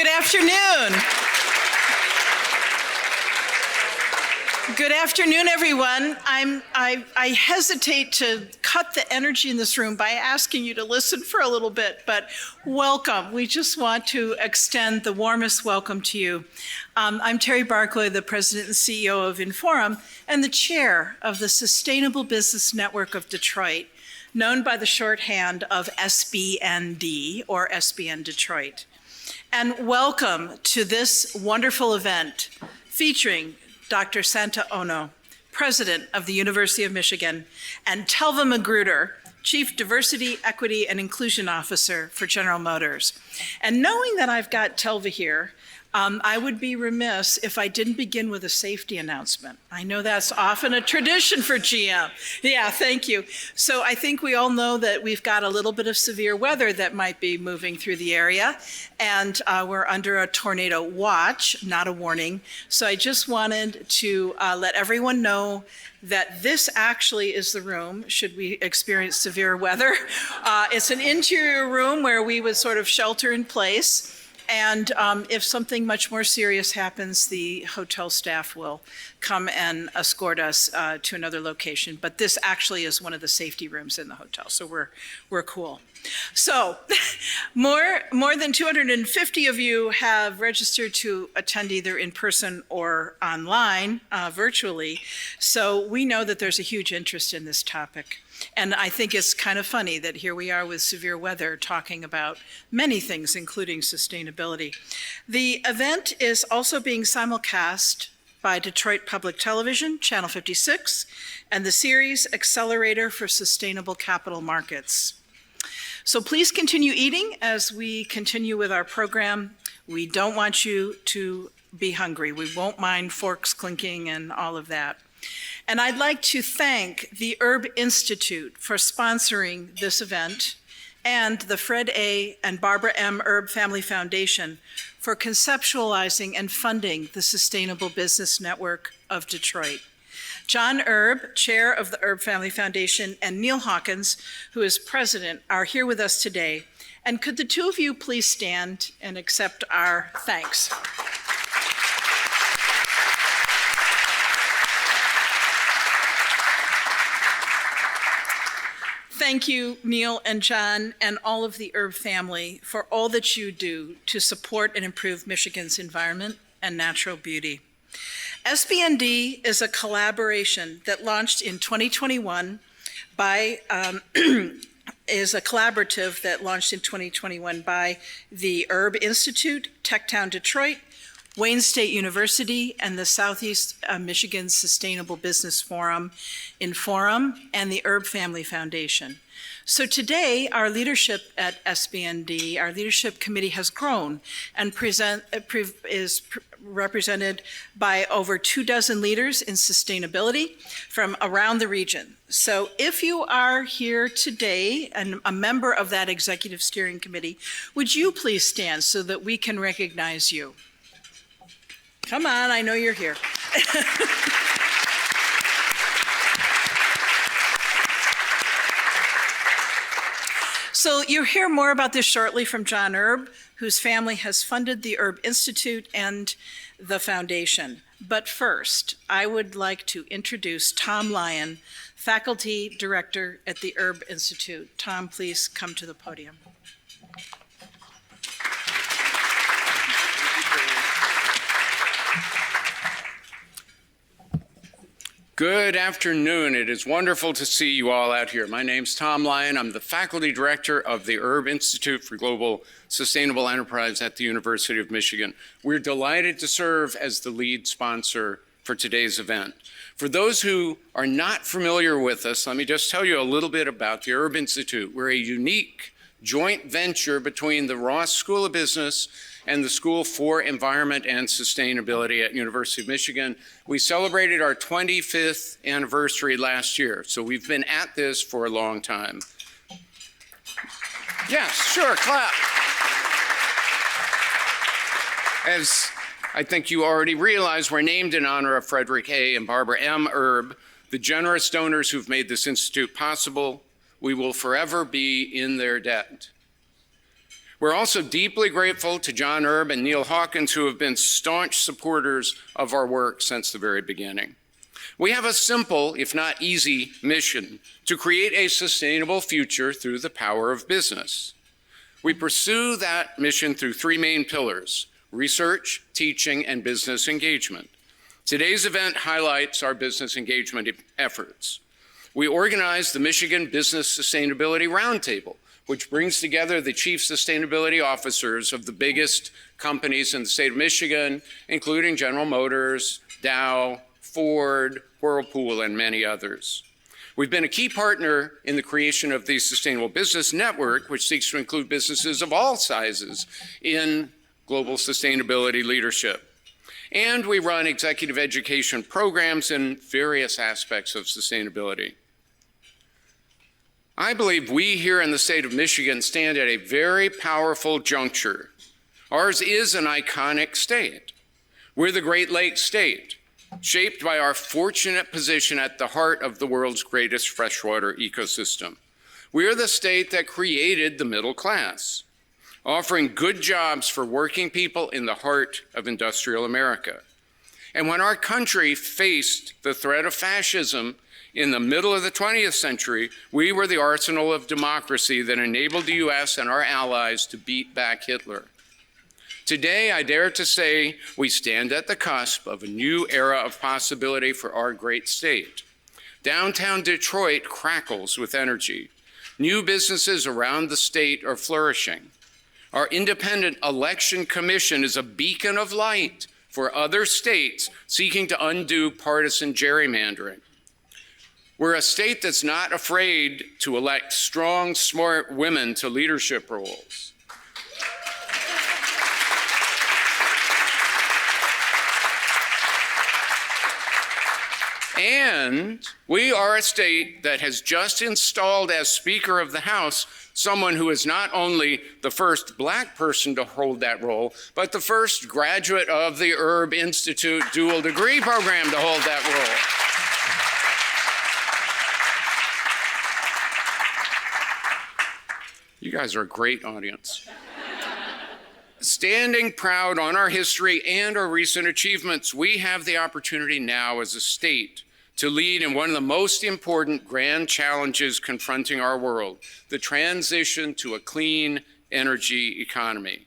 Good afternoon. Good afternoon, everyone. I hesitate to cut the energy in this room by asking you to listen for a little bit, but welcome. We just want to extend the warmest welcome to you. I'm Terry Barclay, the President and CEO of Inforum and the Chair of the Sustainable Business Network of Detroit, known by the shorthand of SBND or SBN Detroit. And welcome to this wonderful event featuring Dr. Santa Ono, President of the University of Michigan, and Telva McGruder, Chief Diversity, Equity, and Inclusion Officer for General Motors. And knowing that I've got Telva here, I would be remiss if I didn't begin with a safety announcement. I know that's often a tradition for GM. Yeah, thank you. So I think we all know that we've got a little bit of severe weather that might be moving through the area, and we're under a tornado watch, not a warning. So I just wanted to let everyone know that this actually is the room should we experience severe weather. It's an interior room where we would sort of shelter in place. And if something much more serious happens, the hotel staff will come and escort us to another location. But this actually is one of the safety rooms in the hotel, so we're cool. So more than 250 of you have registered to attend either in person or online, virtually. So we know that there's a huge interest in this topic. And I think it's kind of funny that here we are with severe weather talking about many things, including sustainability. The event is also being simulcast by Detroit Public Television, Channel 56, and the series Accelerator for Sustainable Capital Markets. So please continue eating as we continue with our program. We don't want you to be hungry. We won't mind forks clinking and all of that. And I'd like to thank the Erb Institute for sponsoring this event and the Fred A. and Barbara M. Erb Family Foundation for conceptualizing and funding the Sustainable Business Network of Detroit. John Erb, chair of the Erb Family Foundation, and Neil Hawkins, who is president, are here with us today. And could the two of you please stand and accept our thanks? Thank you, Neil and John, and all of the Erb family for all that you do to support and improve Michigan's environment and natural beauty. SBND is a collaboration that launched in 2021 by, is a collaborative that launched in 2021 by the Erb Institute, Techtown Detroit, Wayne State University, and the Southeast Michigan Sustainable Business Forum, Inforum, and the Erb Family Foundation. So today, our leadership at SBND, our leadership committee has grown and is represented by over 24 leaders in sustainability from around the region. So if you are here today and a member of that executive steering committee, would you please stand so that we can recognize you? Come on, I know you're here. So you'll hear more about this shortly from John Erb, whose family has funded the Erb Institute and the foundation. But first, I would like to introduce Tom Lyon, faculty director at the Erb Institute. Tom, please come to the podium. Good afternoon. It is wonderful to see you all out here. My name's Tom Lyon. I'm the faculty director of the Erb Institute for Global Sustainable Enterprise at the University of Michigan. We're delighted to serve as the lead sponsor for today's event. For those who are not familiar with us, let me just tell you a little bit about the Erb Institute. We're a unique joint venture between the Ross School of Business and the School for Environment and Sustainability at University of Michigan. We celebrated our 25th anniversary last year, so we've been at this for a long time. Yes, sure, clap. As I think you already realize, we're named in honor of Frederick A. and Barbara M. Erb, the generous donors who've made this institute possible. We will forever be in their debt. We're also deeply grateful to John Erb and Neil Hawkins, who have been staunch supporters of our work since the very beginning. We have a simple, if not easy, mission to create a sustainable future through the power of business. We pursue that mission through three main pillars: research, teaching, and business engagement. Today's event highlights our business engagement efforts. We organized the Michigan Business Sustainability Roundtable, which brings together the chief sustainability officers of the biggest companies in the state of Michigan, including General Motors, Dow, Ford, Whirlpool, and many others. We've been a key partner in the creation of the Sustainable Business Network, which seeks to include businesses of all sizes in global sustainability leadership. And we run executive education programs in various aspects of sustainability. I believe we here in the state of Michigan stand at a very powerful juncture. Ours is an iconic state. We're the Great Lakes state, shaped by our fortunate position at the heart of the world's greatest freshwater ecosystem. We're the state that created the middle class, offering good jobs for working people in the heart of industrial America. And when our country faced the threat of fascism in the middle of the 20th century, we were the arsenal of democracy that enabled the US and our allies to beat back Hitler. Today, I dare to say we stand at the cusp of a new era of possibility for our great state. Downtown Detroit crackles with energy. New businesses around the state are flourishing. Our independent election commission is a beacon of light for other states seeking to undo partisan gerrymandering. We're a state that's not afraid to elect strong, smart women to leadership roles. And we are a state that has just installed as Speaker of the House someone who is not only the first Black person to hold that role, but the first graduate of the Erb Institute dual degree program to hold that role. You guys are a great audience. Standing proud on our history and our recent achievements, we have the opportunity now as a state to lead in one of the most important grand challenges confronting our world, the transition to a clean energy economy.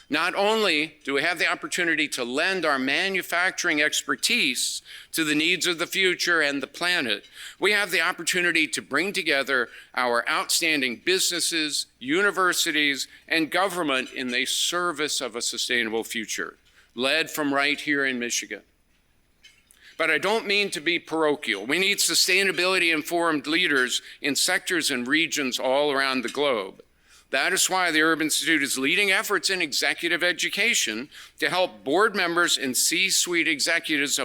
Not only do we have the opportunity to lend our manufacturing expertise to the needs of the future and the planet, we have the opportunity to bring together our outstanding businesses, universities, and government in the service of a sustainable future, led from right here in Michigan. But I don't mean to be parochial. We need sustainability-informed leaders in sectors and regions all around the globe. That is why the Erb Institute is leading efforts in executive education to help board members and C-suite executives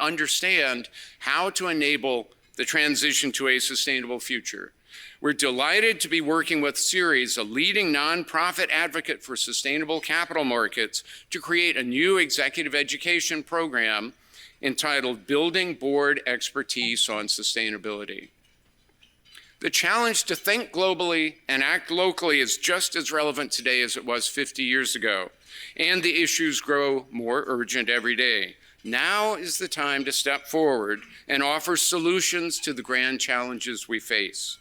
understand how to enable the transition to a sustainable future. We're delighted to be working with Ceres, a leading nonprofit advocate for sustainable capital markets, to create a new executive education program entitled Building Board Expertise on Sustainability. The challenge to think globally and act locally is just as relevant today as it was 50 years ago, and the issues grow more urgent every day. Now is the time to step forward and offer solutions to the grand challenges we face.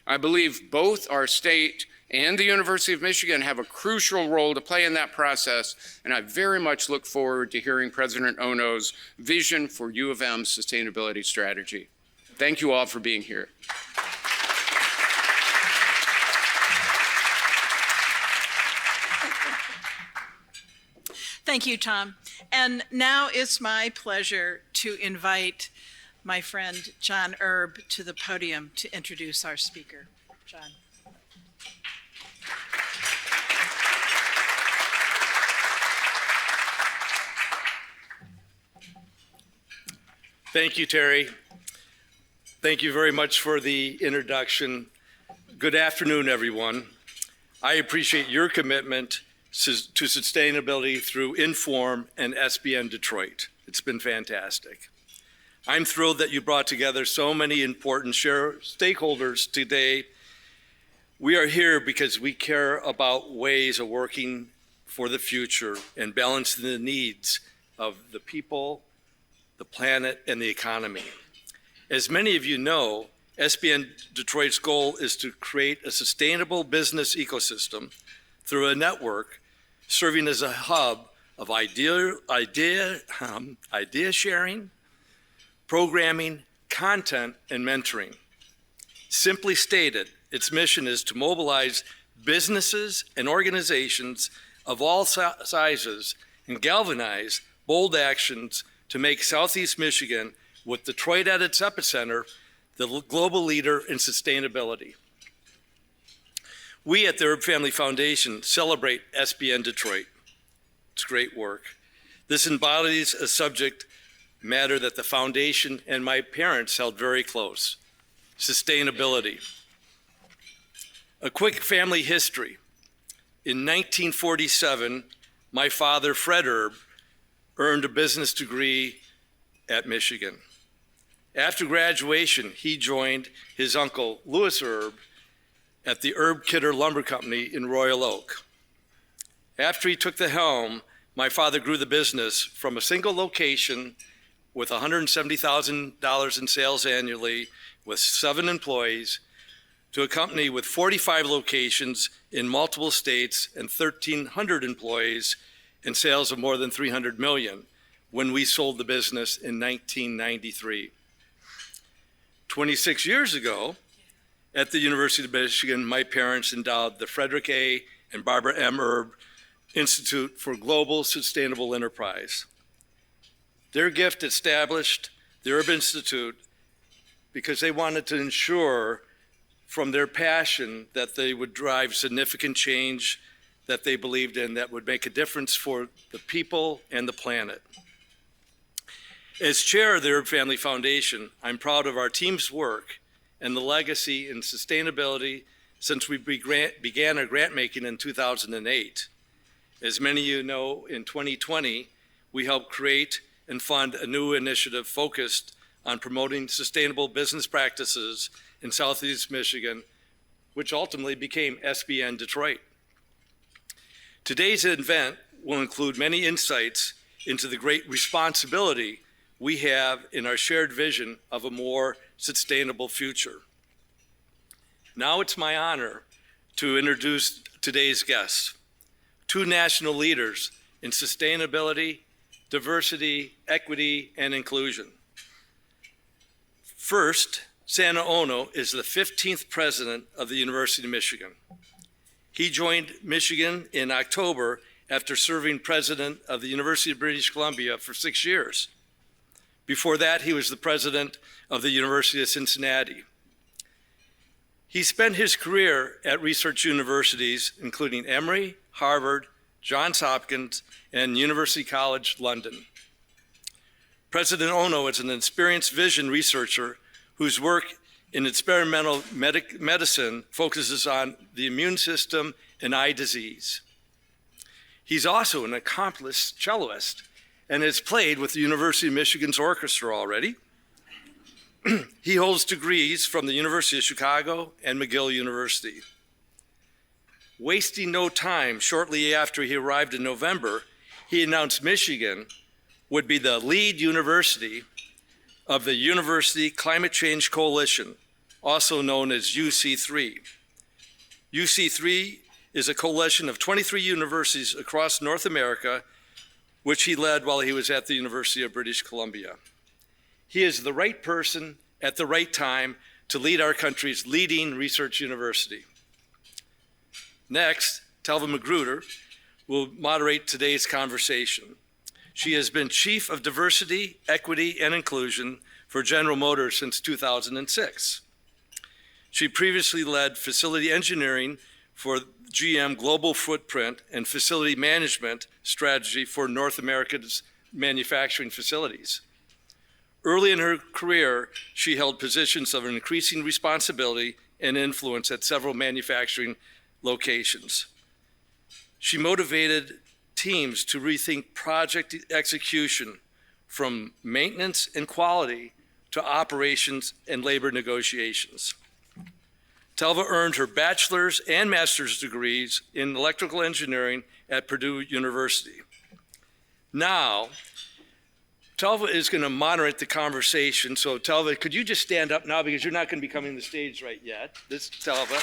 I believe both our state and the University of Michigan have a crucial role to play in that process, and I very much look forward to hearing President Ono's vision for U of M's sustainability strategy. Thank you all for being here. Thank you, Tom. And now it's my pleasure to invite my friend John Erb to the podium to introduce our speaker. John. Thank you, Terry. Thank you very much for the introduction. Good afternoon, everyone. I appreciate your commitment to sustainability through Inforum and SBN Detroit. It's been fantastic. I'm thrilled that you brought together so many important stakeholders today We are here because we care about ways of working for the future and balancing the needs of the people, the planet, and the economy. As many of you know, SBN Detroit's goal is to create a sustainable business ecosystem through a network serving as a hub of idea sharing, programming, content, and mentoring. Simply stated, its mission is to mobilize businesses and organizations of all sizes and galvanize bold actions to make Southeast Michigan, with Detroit at its epicenter, the global leader in sustainability. We at the Erb Family Foundation celebrate SBN Detroit. It's great work. This embodies a subject matter that the foundation and my parents held very close: sustainability. A quick family history. In 1947, my father, Fred Erb, earned a business degree at Michigan. After graduation, he joined his uncle, Louis Erb, at the Erb Kidder Lumber Company in Royal Oak. After he took the helm, my father grew the business from a single location with $170,000 in sales annually with 7 employees to a company with 45 locations in multiple states and 1,300 employees and sales of more than $300 million when we sold the business in 1993. 26 years ago, at the University of Michigan, my parents endowed the Frederick A. and Barbara M. Erb Institute for Global Sustainable Enterprise. Their gift established the Erb Institute because they wanted to ensure from their passion that they would drive significant change that they believed in that would make a difference for the people and the planet. As chair of the Erb Family Foundation, I'm proud of our team's work and the legacy in sustainability since we began our grant making in 2008. As many of you know, in 2020, we helped create and fund a new initiative focused on promoting sustainable business practices in Southeast Michigan, which ultimately became SBN Detroit. Today's event will include many insights into the great responsibility we have in our shared vision of a more sustainable future. Now it's my honor to introduce today's guests, 2 national leaders in sustainability, diversity, equity, and inclusion. First, Santa Ono is the 15th president of the University of Michigan. He joined Michigan in October after serving president of the University of British Columbia for 6 years. Before that, he was the president of the University of Cincinnati. He spent his career at research universities, including Emory, Harvard, Johns Hopkins, and University College London. President Ono is an experienced vision researcher whose work in experimental medicine focuses on the immune system and eye disease. He's also an accomplished celloist and has played with the University of Michigan's orchestra already. He holds degrees from the University of Chicago and McGill University. Wasting no time, shortly after he arrived in November, he announced Michigan would be the lead university of the University Climate Change Coalition, also known as UC3. UC3 is a coalition of 23 universities across North America, which he led while he was at the University of British Columbia. He is the right person at the right time to lead our country's leading research university. Next, Telva McGruder will moderate today's conversation. She has been Chief of Diversity, Equity, and Inclusion for General Motors since 2006. She previously led facility engineering for GM Global Footprint and facility management strategy for North America's manufacturing facilities. Early in her career, she held positions of increasing responsibility and influence at several manufacturing locations. She motivated teams to rethink project execution from maintenance and quality to operations and labor negotiations. Telva earned her bachelor's and master's degrees in electrical engineering at Purdue University. Now, Telva is going to moderate the conversation. So Telva, could you just stand up now, because you're not going to be coming to the stage right yet. This is Telva.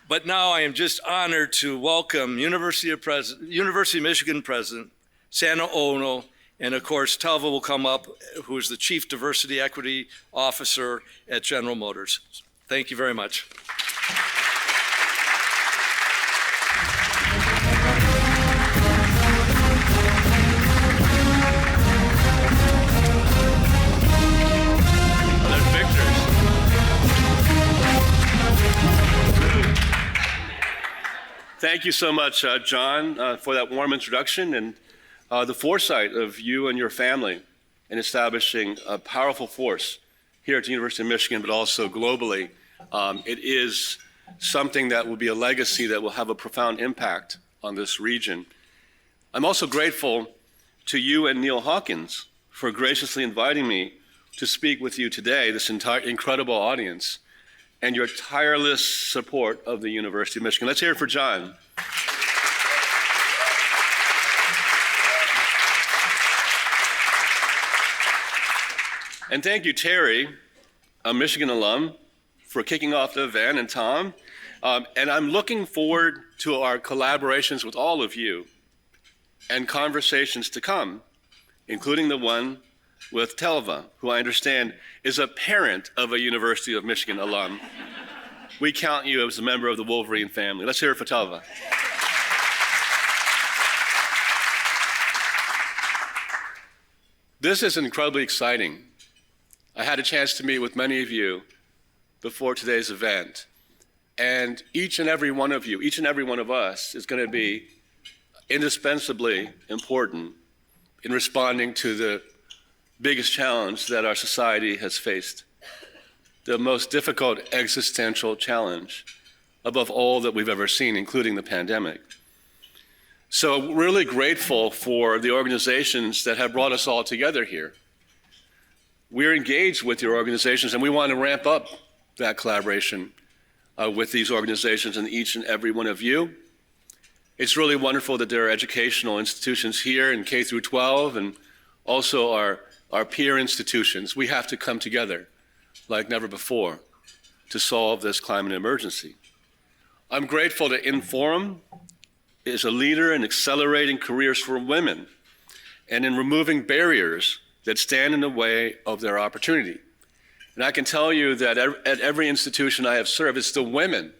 But now I am just honored to welcome University of Michigan President Santa Ono, and of course Telva will come up, who is the Chief Diversity Equity Officer at General Motors. Thank you very much. Thank you so much, John, for that warm introduction and the foresight of you and your family in establishing a powerful force here at the University of Michigan, but also globally. It is something that will be a legacy that will have a profound impact on this region. I'm also grateful to you and Neil Hawkins for graciously inviting me to speak with you today, this entire incredible audience, and your tireless support of the University of Michigan. Let's hear it for John. And thank you, Terry, a Michigan alum, for kicking off the event, and Tom. And I'm looking forward to our collaborations with all of you and conversations to come, including the one with Telva, who I understand is a parent of a University of Michigan alum. We count you as a member of the Wolverine family. Let's hear it for Telva. This is incredibly exciting. I had a chance to meet with many of you before today's event, and each and every one of you, each and every one of us is going to be indispensably important in responding to the biggest challenge that our society has faced, the most difficult existential challenge above all that we've ever seen, including the pandemic. So really grateful for the organizations that have brought us all together here. We're engaged with your organizations, and we want to ramp up that collaboration with these organizations and each and every one of you. It's really wonderful that there are educational institutions here in K through 12 and also our peer institutions. We have to come together like never before to solve this climate emergency. I'm grateful that Inforum is a leader in accelerating careers for women and in removing barriers that stand in the way of their opportunity. And I can tell you that at every institution I have served, it's the women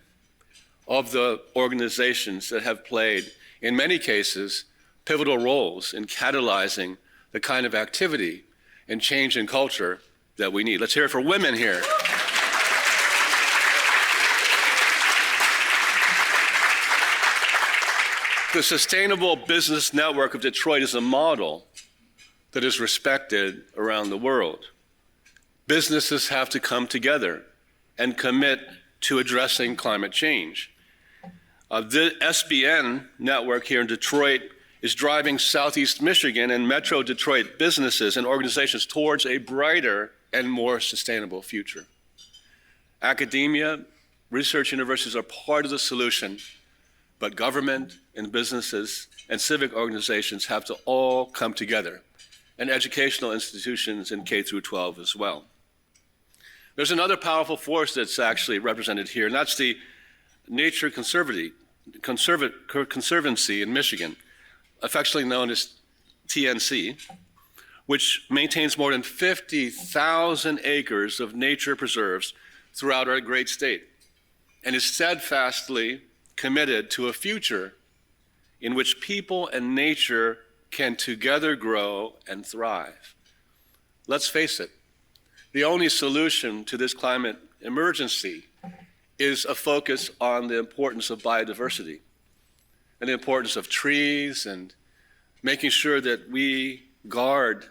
of the organizations that have played, in many cases, pivotal roles in catalyzing the kind of activity and change in culture that we need. Let's hear it for women here. The Sustainable Business Network of Detroit is a model that is respected around the world. Businesses have to come together and commit to addressing climate change. The SBN network here in Detroit is driving Southeast Michigan and Metro Detroit businesses and organizations towards a brighter and more sustainable future. Academia, research universities are part of the solution, but government and businesses and civic organizations have to all come together, and educational institutions in K through 12 as well. There's another powerful force that's actually represented here, and that's the Nature Conservancy in Michigan, affectionately known as TNC, which maintains more than 50,000 acres of nature preserves throughout our great state, and is steadfastly committed to a future in which people and nature can together grow and thrive. Let's face it, the only solution to this climate emergency is a focus on the importance of biodiversity and the importance of trees and making sure that we guard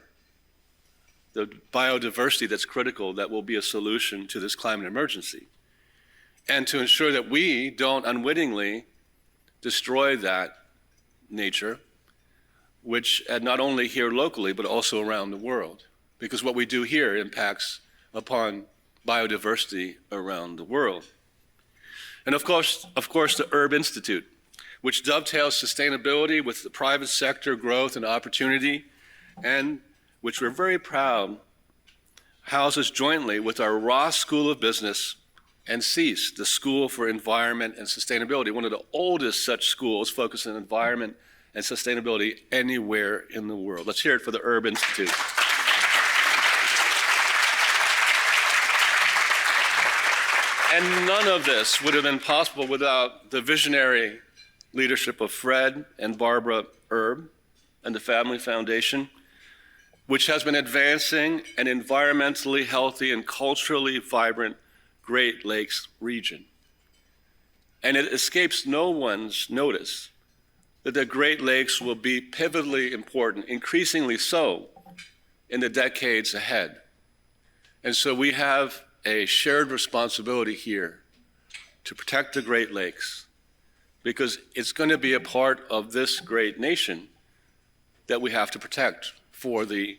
the biodiversity that's critical, that will be a solution to this climate emergency, and to ensure that we don't unwittingly destroy that nature, which not only here locally, but also around the world. because what we do here impacts upon biodiversity around the world. And of course, the Erb Institute, which dovetails sustainability with the private sector growth and opportunity, and which we're very proud houses jointly with our Ross School of Business and CEAS, the School for Environment and Sustainability, one of the oldest such schools focused on environment and sustainability anywhere in the world. Let's hear it for the Erb Institute. And none of this would have been possible without the visionary leadership of Fred and Barbara Erb and the Family Foundation, which has been advancing an environmentally healthy and culturally vibrant Great Lakes region. And it escapes no one's notice that the Great Lakes will be pivotally important, increasingly so, in the decades ahead. And so we have a shared responsibility here to protect the Great Lakes, because it's going to be a part of this great nation that we have to protect for the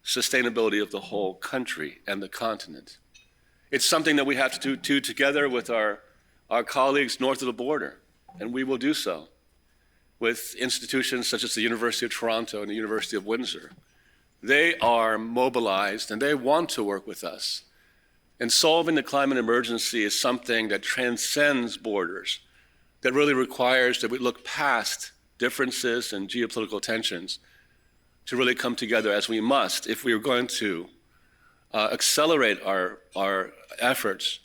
sustainability of the whole country and the continent. It's something that we have to do together with our colleagues north of the border, and we will do so with institutions such as the University of Toronto and the University of Windsor. They are mobilized and they want to work with us. And solving the climate emergency is something that transcends borders, that really requires that we look past differences and geopolitical tensions to really come together, as we must if we are going to accelerate our efforts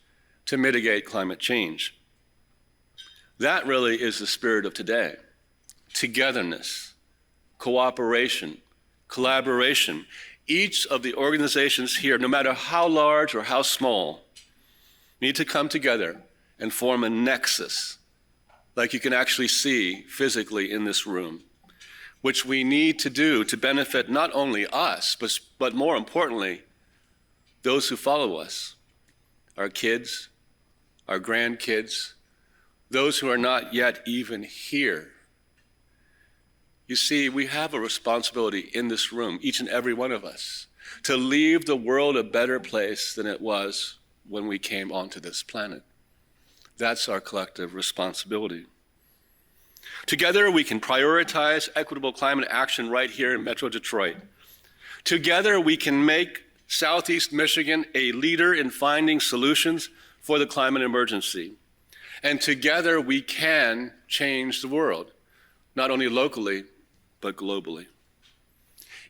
to mitigate climate change. That really is the spirit of today. Togetherness, cooperation, collaboration. Each of the organizations here, no matter how large or how small, need to come together and form a nexus, like you can actually see physically in this room, which we need to do to benefit not only us, but more importantly, those who follow us, our kids, our grandkids, those who are not yet even here. You see, we have a responsibility in this room, each and every one of us, to leave the world a better place than it was when we came onto this planet. That's our collective responsibility. Together, we can prioritize equitable climate action right here in Metro Detroit. Together, we can make Southeast Michigan a leader in finding solutions for the climate emergency. And together, we can change the world, not only locally, but globally.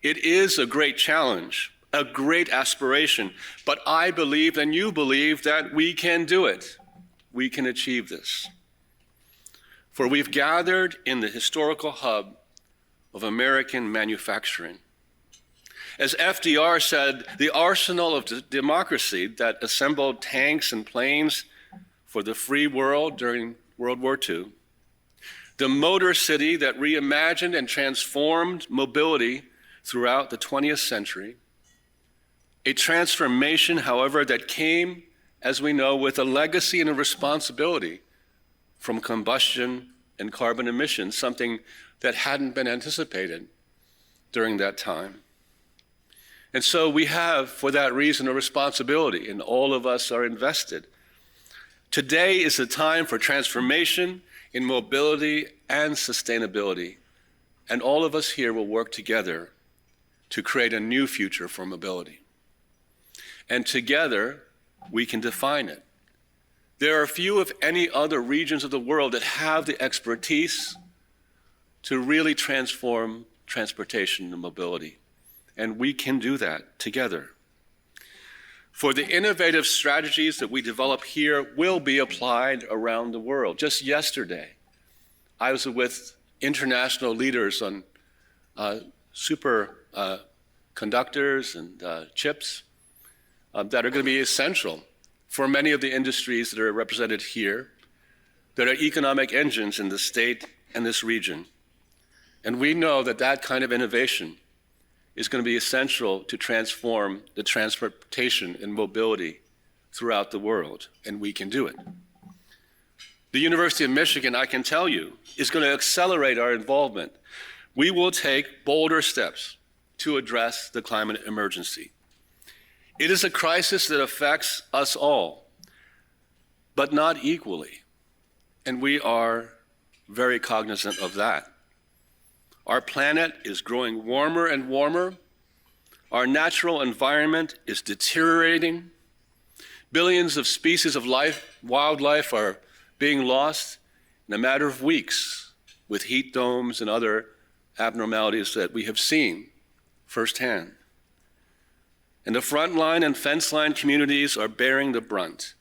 It is a great challenge, a great aspiration, but I believe and you believe that we can do it. We can achieve this. For we've gathered in the historical hub of American manufacturing. As FDR said, the arsenal of democracy that assembled tanks and planes for the free world during World War II, the motor city that reimagined and transformed mobility throughout the 20th century, a transformation, however, that came, as we know, with a legacy and a responsibility from combustion and carbon emissions, something that hadn't been anticipated during that time. And so we have, for that reason, a responsibility, and all of us are invested. Today is the time for transformation in mobility and sustainability, and all of us here will work together to create a new future for mobility. And together, we can define it. There are few, if any, other regions of the world that have the expertise to really transform transportation and mobility, and we can do that together. For the innovative strategies that we develop here will be applied around the world. Just yesterday, I was with international leaders on superconductors and chips that are going to be essential for many of the industries that are represented here, that are economic engines in the state and this region. And we know that that kind of innovation is going to be essential to transform the transportation and mobility throughout the world, and we can do it. The University of Michigan, I can tell you, is going to accelerate our involvement. We will take bolder steps to address the climate emergency. It is a crisis that affects us all, but not equally, and we are very cognizant of that. Our planet is growing warmer and warmer. Our natural environment is deteriorating. Billions of species of wildlife are being lost in a matter of weeks with heat domes and other abnormalities that we have seen firsthand. And the frontline and fence line communities are bearing the brunt.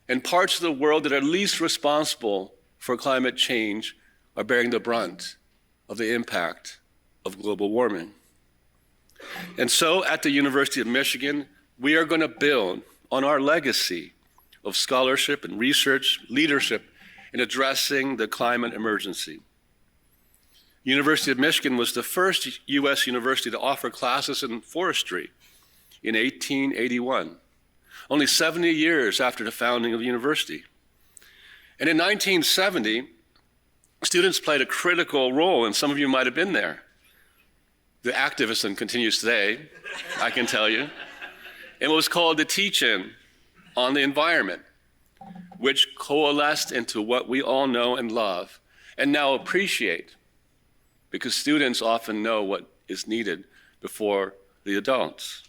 And parts of the world that are least responsible for climate change are bearing the brunt of the impact of global warming. And so at the University of Michigan, we are going to build on our legacy of scholarship and research leadership in addressing the climate emergency. University of Michigan was the first U.S. university to offer classes in forestry in 1881, only 70 years after the founding of the university. And in 1970, students played a critical role, and some of you might have been there. The activism continues today, I can tell you. It was called the Teach-In on the Environment, which coalesced into what we all know and love and now appreciate, because students often know what is needed before the adults.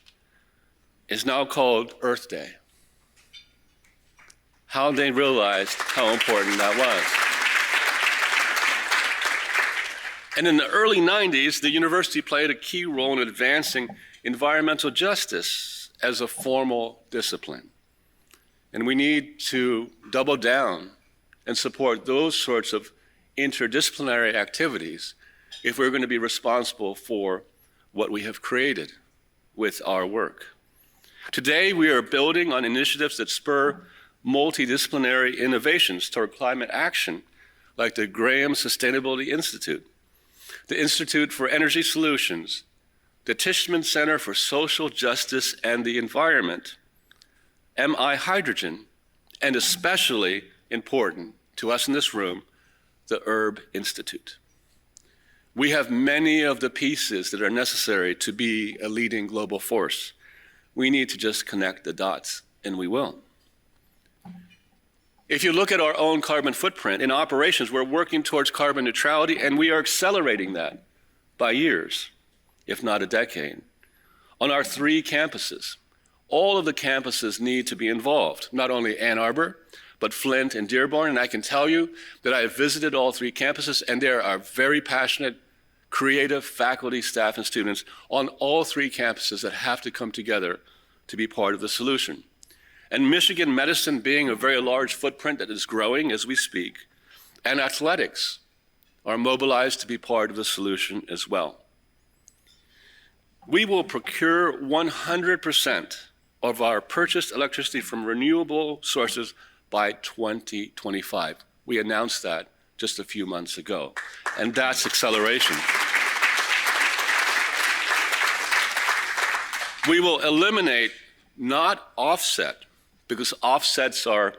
It's now called Earth Day. How they realized how important that was. And in the early 90s, the university played a key role in advancing environmental justice as a formal discipline. And we need to double down and support those sorts of interdisciplinary activities if we're going to be responsible for what we have created with our work. Today, we are building on initiatives that spur multidisciplinary innovations toward climate action, like the Graham SustainabiliD Institute, the Institute for Energy Solutions, the Tishman Center for Social Justice and the Environment, MI Hydrogen, and especially important to us in this room, the Erb Institute. We have many of the pieces that are necessary to be a leading global force. We need to just connect the dots, and we will. If you look at our own carbon footprint in operations, we're working towards carbon neutrality, and we are accelerating that by years, if not a decade. On our 3 campuses, all of the campuses need to be involved, not only Ann Arbor, but Flint and Dearborn. And I can tell you that I have visited all 3 campuses, and there are very passionate, creative faculty, staff, and students on all 3 campuses that have to come together to be part of the solution. And Michigan medicine being a very large footprint that is growing as we speak, and athletics are mobilized to be part of the solution as well. We will procure 100% of our purchased electricity from renewable sources by 2025. We announced that just a few months ago, and that's acceleration. We will eliminate, not offset, because offsets are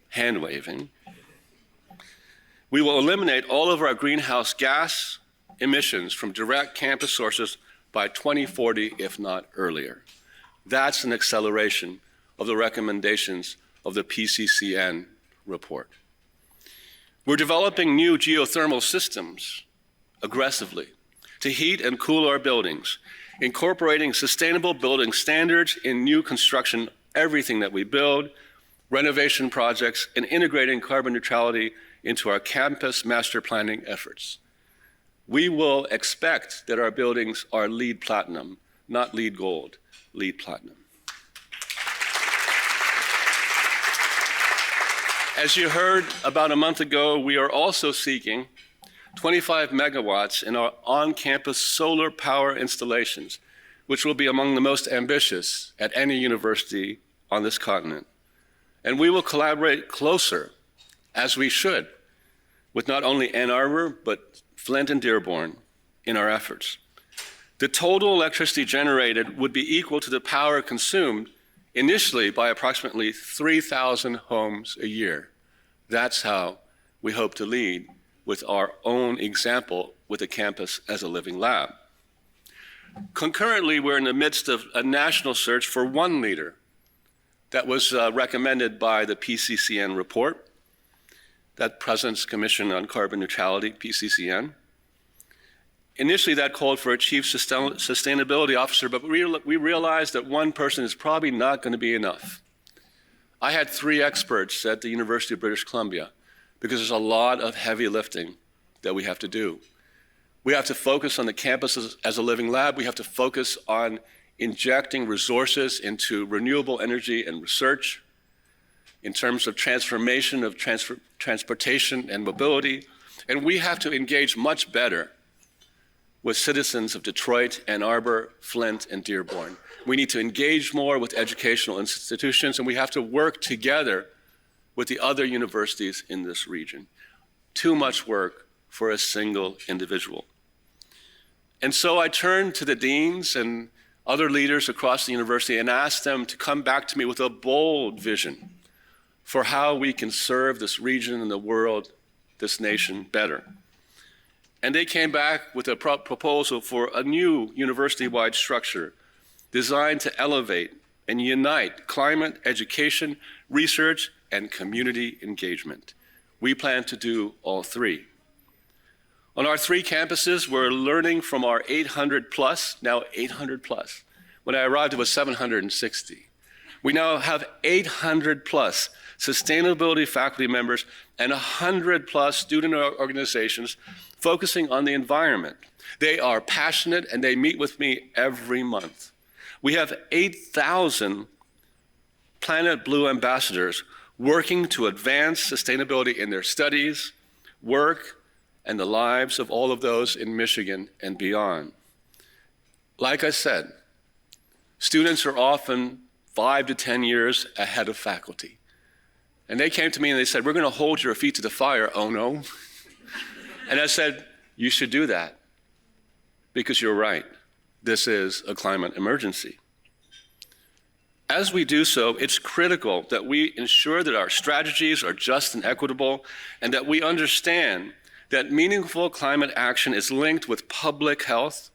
hand-waving. We will eliminate all of our greenhouse gas emissions from direct campus sources by 2040, if not earlier. That's an acceleration of the recommendations of the PCCN report. We're developing new geothermal systems aggressively to heat and cool our buildings, incorporating sustainable building standards in new construction, everything that we build, renovation projects, and integrating carbon neutrality into our campus master planning efforts. We will expect that our buildings are LEED Platinum, not LEED Gold, LEED Platinum. As you heard about a month ago, we are also seeking 25 megawatts in our on-campus solar power installations, which will be among the most ambitious at any university on this continent. And we will collaborate closer, as we should, with not only Ann Arbor, but Flint and Dearborn in our efforts. The total electricity generated would be equal to the power consumed initially by approximately 3,000 homes a year. That's how we hope to lead with our own example with the campus as a living lab. Concurrently, we're in the midst of a national search for one leader that was recommended by the PCCN report, that President's Commission on Carbon Neutrality, PCCN. Initially, that called for a chief sustainability officer, but we realized that one person is probably not going to be enough. I had 3 experts at the University of British Columbia because there's a lot of heavy lifting that we have to do. We have to focus on the campus as a living lab. We have to focus on injecting resources into renewable energy and research in terms of transformation of transportation and mobility. And we have to engage much better with citizens of Detroit, Ann Arbor, Flint, and Dearborn. We need to engage more with educational institutions, and we have to work together with the other universities in this region. Too much work for a single individual. And so I turned to the deans and other leaders across the university and asked them to come back to me with a bold vision for how we can serve this region and the world, this nation, better. And they came back with a proposal for a new university-wide structure designed to elevate and unite climate education, research, and community engagement. We plan to do all 3. On our 3 campuses, we're learning from our 800 plus, now 800 plus. When I arrived, it was 760. We now have 800 plus sustainability faculty members and 100 plus student organizations focusing on the environment. They are passionate and they meet with me every month. We have 8,000 Planet Blue ambassadors working to advance sustainability in their studies, work, and the lives of all of those in Michigan and beyond. Like I said, students are often 5 to 10 years ahead of faculty. And they came to me and they said, we're going to hold your feet to the fire, Ono. And I said, you should do that because you're right. This is a climate emergency. As we do so, it's critical that we ensure that our strategies are just and equitable and that we understand that meaningful climate action is linked with public health.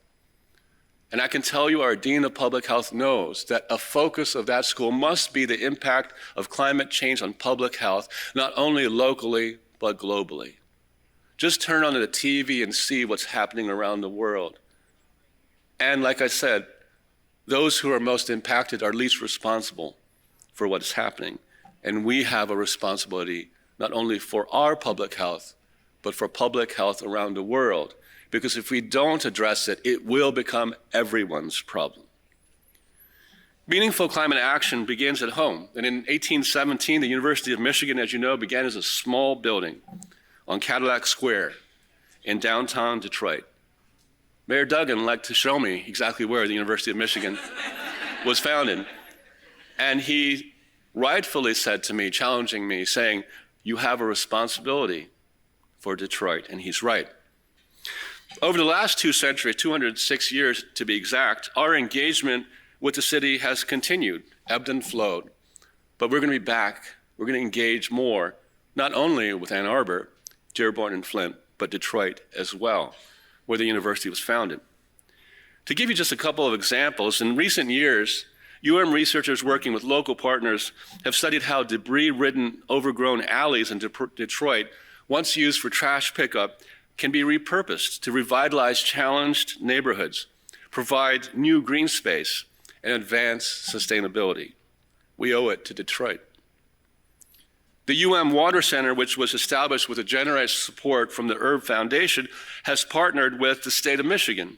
And I can tell you our Dean of Public Health knows that a focus of that school must be the impact of climate change on public health, not only locally, but globally. Just turn on the TV and see what's happening around the world. And like I said, those who are most impacted are least responsible for what is happening. And we have a responsibility not only for our public health, but for public health around the world. Because if we don't address it, it will become everyone's problem. Meaningful climate action begins at home. And in 1817, the University of Michigan, as you know, began as a small building on Cadillac Square in downtown Detroit. Mayor Duggan liked to show me exactly where the University of Michigan was founded. And he rightfully said to me, challenging me, saying, you have a responsibility for Detroit. And he's right. Over the last 2 centuries, 206 years to be exact, our engagement with the city has continued, ebbed and flowed. But we're going to be back. We're going to engage more, not only with Ann Arbor, Dearborn, and Flint, but Detroit as well, where the university was founded. To give you just a couple of examples, in recent years, researchers working with local partners have studied how debris-ridden, overgrown alleys in Detroit, once used for trash pickup, can be repurposed to revitalize challenged neighborhoods, provide new green space, and advance sustainability. We owe it to Detroit. The Water Center, which was established with a generous support from the Erb Foundation, has partnered with the state of Michigan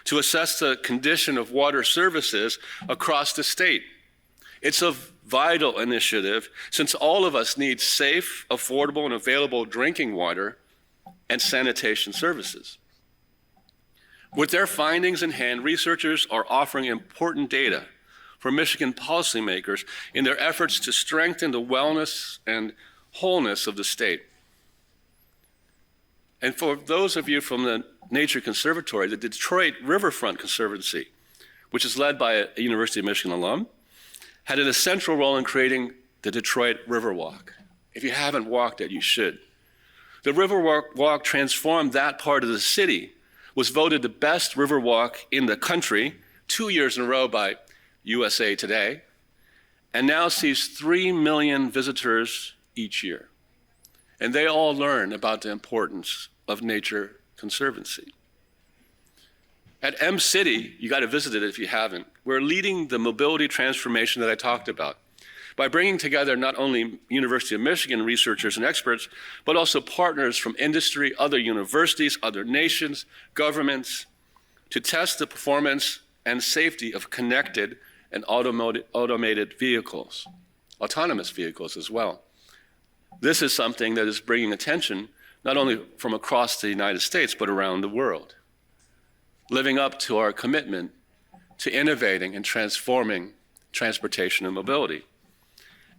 to assess the condition of water services across the state. It's a vital initiative since all of us need safe, affordable, and available drinking water and sanitation services. With their findings in hand, researchers are offering important data for Michigan policymakers in their efforts to strengthen the wellness and wholeness of the state. And for those of you from the Nature Conservatory, the Detroit Riverfront Conservancy, which is led by a University of Michigan alum, had an essential role in creating the Detroit Riverwalk. If you haven't walked it, you should. The Riverwalk transformed that part of the city was voted the best river walk in the country 2 years in a row by USA Today, and now sees 3 million visitors each year. And they all learn about the importance of nature conservancy. At M City, you got to visit it if you haven't, we're leading the mobility transformation that I talked about by bringing together not only University of Michigan researchers and experts, but also partners from industry, other universities, other nations, governments, to test the performance and safety of connected and automated vehicles, autonomous vehicles as well. This is something that is bringing attention not only from across the United States, but around the world, living up to our commitment to innovating and transforming transportation and mobility.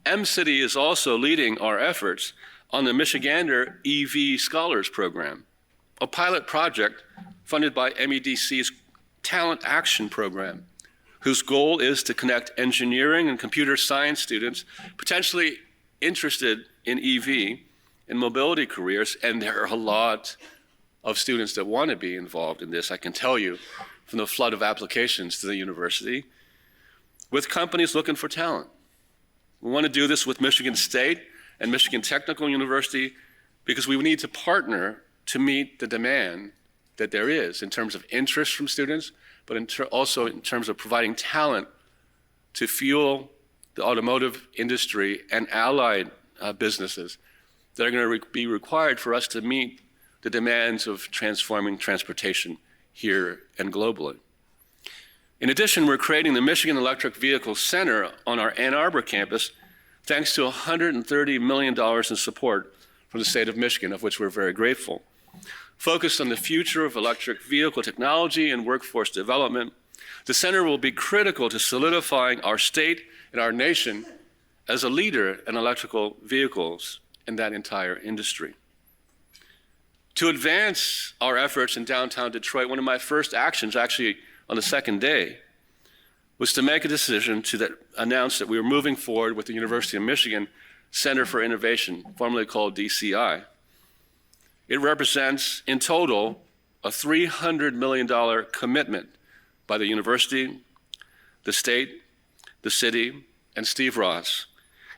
M City is also leading our efforts on the Michigander EV Scholars Program, a pilot project funded by MEDC's Talent Action Program, whose goal is to connect engineering and computer science students potentially interested in EV and mobility careers, and there are a lot of students that want to be involved in this, I can tell you, from the flood of applications to the university, with companies looking for talent. We want to do this with Michigan State and Michigan Technical University because we need to partner to meet the demand that there is in terms of interest from students, but also in terms of providing talent to fuel the automotive industry and allied businesses that are going to be required for us to meet the demands of transforming transportation here and globally. In addition, we're creating the Michigan Electric Vehicle Center on our Ann Arbor campus thanks to $130 million in support from the state of Michigan, of which we're very grateful. Focused on the future of electric vehicle technology and workforce development, the center will be critical to solidifying our state and our nation as a leader in electrical vehicles in that entire industry. To advance our efforts in downtown Detroit, one of my first actions, actually on the second day, was to make a decision to announce that we were moving forward with the University of Michigan Center for Innovation, formerly called DCI. It represents, in total, a $300 million commitment by the university, the state, the city, and Steve Ross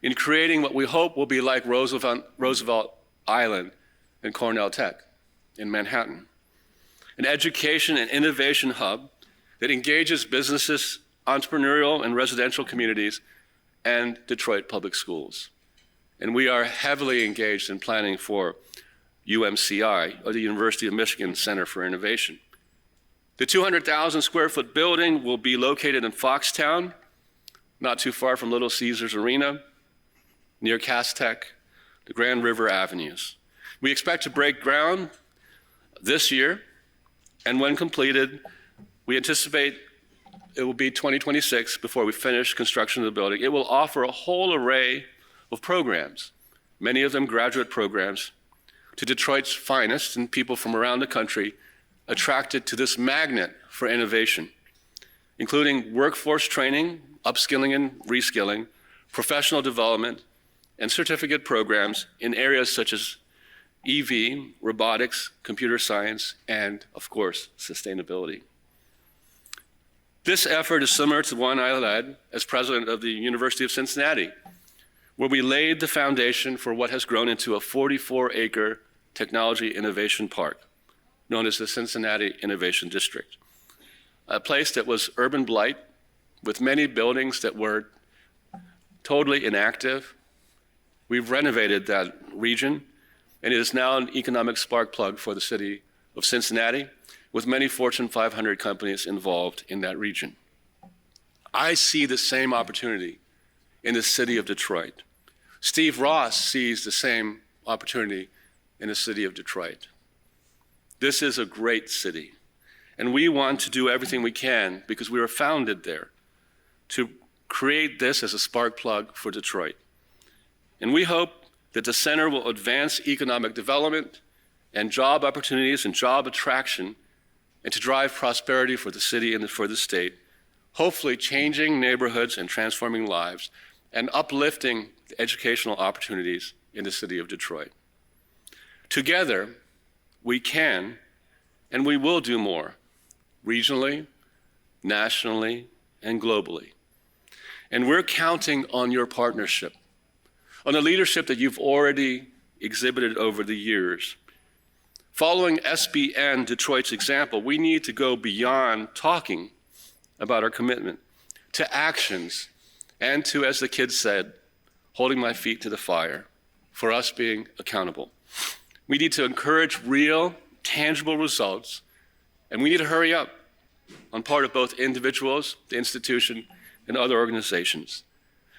in creating what we hope will be like Roosevelt Island and Cornell Tech in Manhattan, an education and innovation hub that engages businesses, entrepreneurial and residential communities, and Detroit public schools. And we are heavily engaged in planning for UMCI, or the University of Michigan Center for Innovation. The 200,000 square foot building will be located in Foxtown, not too far from Little Caesars Arena, near Castech, the Grand River Avenues. We expect to break ground this year, and when completed, we anticipate it will be 2026 before we finish construction of the building. It will offer a whole array of programs, many of them graduate programs, to Detroit's finest and people from around the country attracted to this magnet for innovation, including workforce training, upskilling and reskilling, professional development, and certificate programs in areas such as EV, robotics, computer science, and, of course, sustainability. This effort is similar to one I led as president of the University of Cincinnati, where we laid the foundation for what has grown into a 44-acre technology innovation park, known as the Cincinnati Innovation District, a place that was urban blight with many buildings that were totally inactive. We've renovated that region, and it is now an economic spark plug for the city of Cincinnati, with many Fortune 500 companies involved in that region. I see the same opportunity in the city of Detroit. Steve Ross sees the same opportunity in the city of Detroit. This is a great city, and we want to do everything we can, because we were founded there, to create this as a spark plug for Detroit. And we hope that the center will advance economic development and job opportunities and job attraction, and to drive prosperity for the city and for the state, hopefully changing neighborhoods and transforming lives, and uplifting the educational opportunities in the city of Detroit. Together, we can and we will do more, regionally, nationally, and globally. And we're counting on your partnership, on the leadership that you've already exhibited over the years. Following SBN Detroit's example, we need to go beyond talking about our commitment to actions and to, as the kids said, holding my feet to the fire, for us being accountable. We need to encourage real, tangible results, and we need to hurry up on part of both individuals, the institution, and other organizations.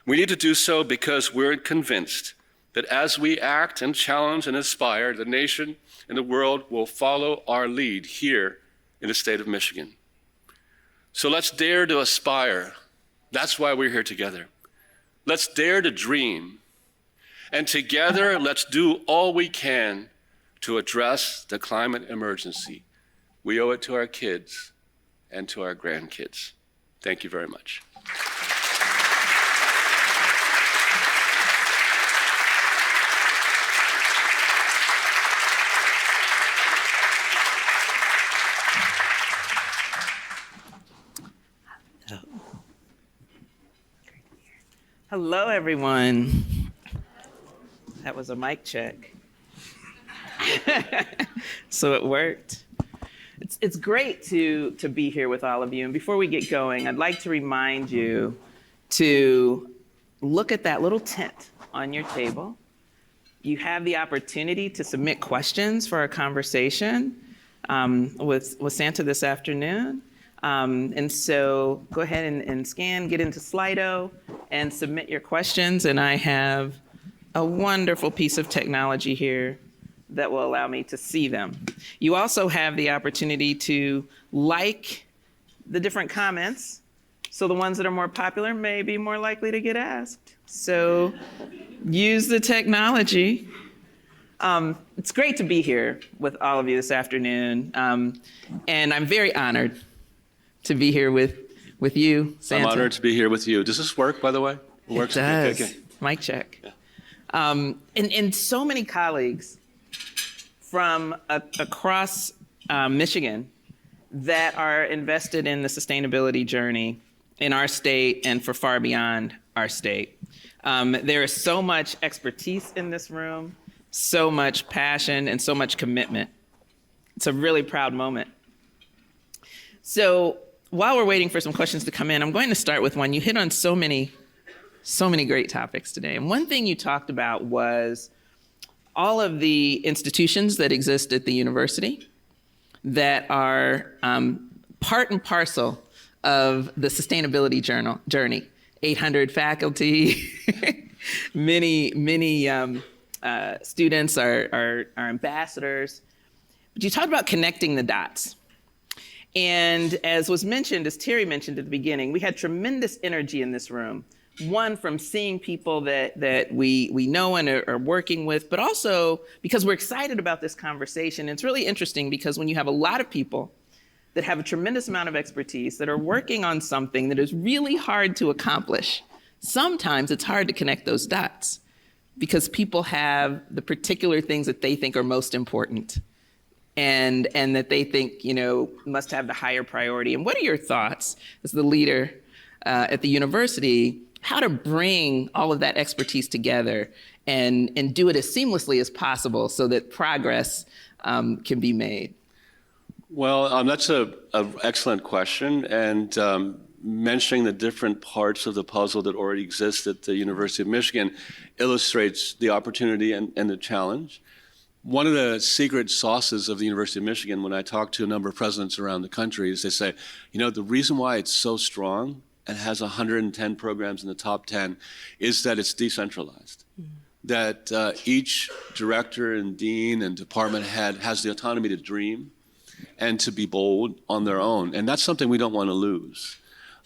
We need to do so because we're convinced that as we act and challenge and inspire, the nation and the world will follow our lead here in the state of Michigan. So let's dare to aspire. That's why we're here together. Let's dare to dream. And together, let's do all we can to address the climate emergency. We owe it to our kids and to our grandkids. Thank you very much. Hello, everyone. That was a mic check. So it worked. It's great to be here with all of you. And before we get going, I'd like to remind you to look at that little tent on your table. You have the opportunity to submit questions for our conversation with Santa this afternoon. And so go ahead and scan, get into Slido, and submit your questions. And I have a wonderful piece of technology here that will allow me to see them. You also have the opportunity to like the different comments, so the ones that are more popular may be more likely to get asked. So use the technology. It's great to be here with all of you this afternoon. And I'm very honored to be here with you, Santa. I'm honored to be here with you. Does this work, by the way? It works? Does. Okay. Mic check. Yeah. And so many colleagues from across Michigan that are invested in the sustainability journey in our state and for far beyond our state. There is so much expertise in this room, so much passion, and so much commitment. It's a really proud moment. So while we're waiting for some questions to come in, I'm going to start with one. You hit on so many great topics today. And one thing you talked about was all of the institutions that exist at the university that are part and parcel of the sustainability journey. 800 faculty, many students are ambassadors. But you talked about connecting the dots. And as was mentioned, as Terry mentioned at the beginning, we had tremendous energy in this room. One, from seeing people that we know and are working with, but also because we're excited about this conversation. It's really interesting because when you have a lot of people that have a tremendous amount of expertise that are working on something that is really hard to accomplish, sometimes it's hard to connect those dots because people have the particular things that they think are most important and that they think, must have the higher priority. And what are your thoughts as the leader at the university, how to bring all of that expertise together and do it as seamlessly as possible so that progress can be made? Well, that's an excellent question. And mentioning the different parts of the puzzle that already exist at the University of Michigan illustrates the opportunity and the challenge. One of the secret sauces of the University of Michigan, when I talk to a number of presidents around the country, is they say, the reason why it's so strong and has 110 programs in the top 10 is that it's decentralized. Mm-hmm. That each director and dean and department head has the autonomy to dream and to be bold on their own. And that's something we don't want to lose.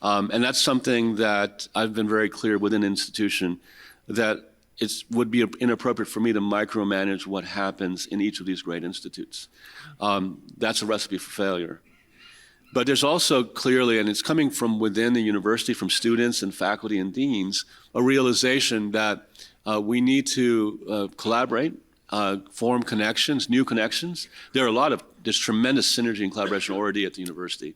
And that's something that I've been very clear within the institution that it would be inappropriate for me to micromanage what happens in each of these great institutes. That's a recipe for failure. But there's also clearly, and it's coming from within the university, from students and faculty and deans, a realization that we need to collaborate form connections, new connections. There's tremendous synergy and collaboration already at the university.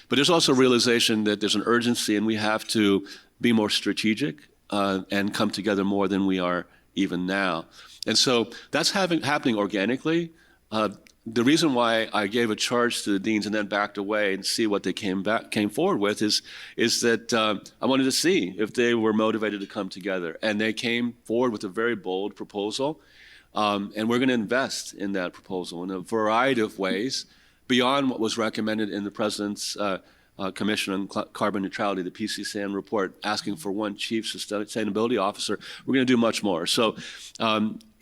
But there's also a realization that there's an urgency and we have to be more strategic and come together more than we are even now. And so that's happening organically. The reason why I gave a charge to the deans and then backed away and see what they came forward with is that I wanted to see if they were motivated to come together. And they came forward with a very bold proposal. And we're going to invest in that proposal in a variety of ways beyond what was recommended in the President's Commission on Carbon Neutrality, the PCCN report, asking for one chief sustainability officer. We're going to do much more. So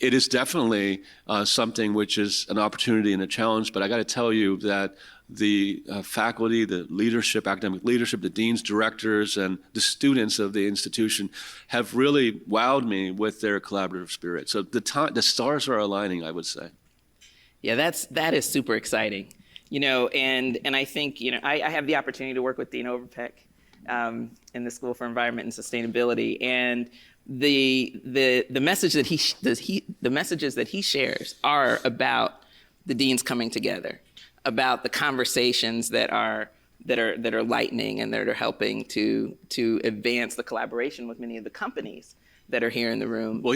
it is definitely something which is an opportunity and a challenge, but I got to tell you that the faculty, the leadership, academic leadership, the deans, directors, and the students of the institution have really wowed me with their collaborative spirit. So the stars are aligning, I would say. Yeah, that is super exciting. And I think, I have the opportunity to work with Dean Overpeck in the School for Environment and Sustainability, and the message that the messages that he shares are about the deans coming together, about the conversations that are lightening and that are helping to advance the collaboration with many of the companies that are here in the room. Well,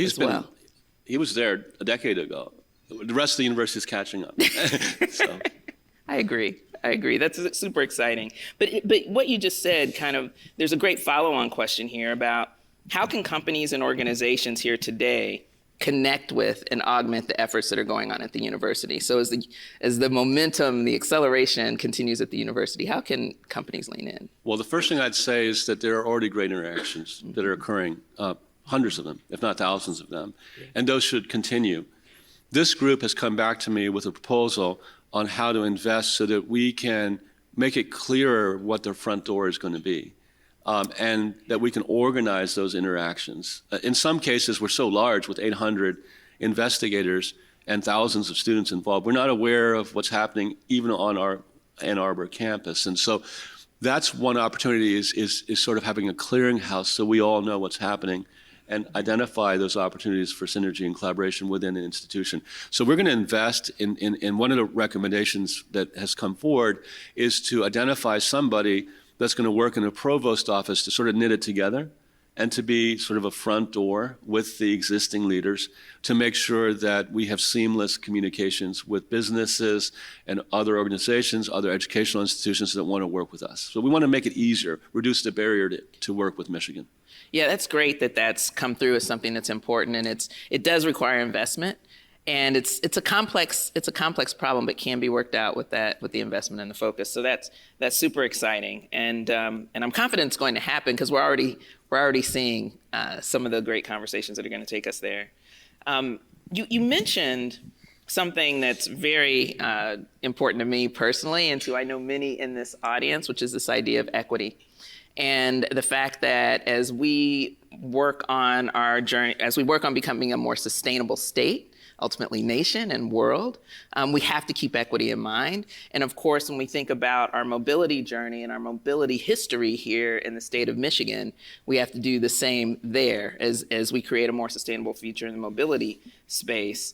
he was there a decade ago. The rest of the university is catching up. So. I agree. That's super exciting. But what you just said, there's a great follow-on question here about how can companies and organizations here today connect with and augment the efforts that are going on at the university? So as the momentum, the acceleration continues at the university, how can companies lean in? Well, the first thing I'd say is that there are already great interactions that are occurring, hundreds of them, if not thousands of them, and those should continue. This group has come back to me with a proposal on how to invest so that we can make it clearer what their front door is going to be. And that we can organize those interactions. In some cases, we're so large with 800 investigators and thousands of students involved, we're not aware of what's happening even on our Ann Arbor campus. And so that's one opportunity is sort of having a clearinghouse so we all know what's happening and identify those opportunities for synergy and collaboration within an institution. So we're going to invest in one of the recommendations that has come forward is to identify somebody that's going to work in a provost office to sort of knit it together and to be sort of a front door with the existing leaders to make sure that we have seamless communications with businesses and other organizations, other educational institutions that want to work with us. So we want to make it easier, reduce the barrier to work with Michigan. Yeah, that's great that that's come through as something that's important, and it does require investment, and it's a complex problem, but can be worked out with the investment and the focus. So that's super exciting, and I'm confident it's going to happen because we're already seeing some of the great conversations that are going to take us there. You mentioned something that's very important to me personally, and to I know many in this audience, which is this idea of equity. And the fact that as we work on our journey, as we work on becoming a more sustainable state, ultimately nation and world, we have to keep equity in mind. And of course, when we think about our mobility journey and our mobility history here in the state of Michigan, we have to do the same there as we create a more sustainable future in the mobility space.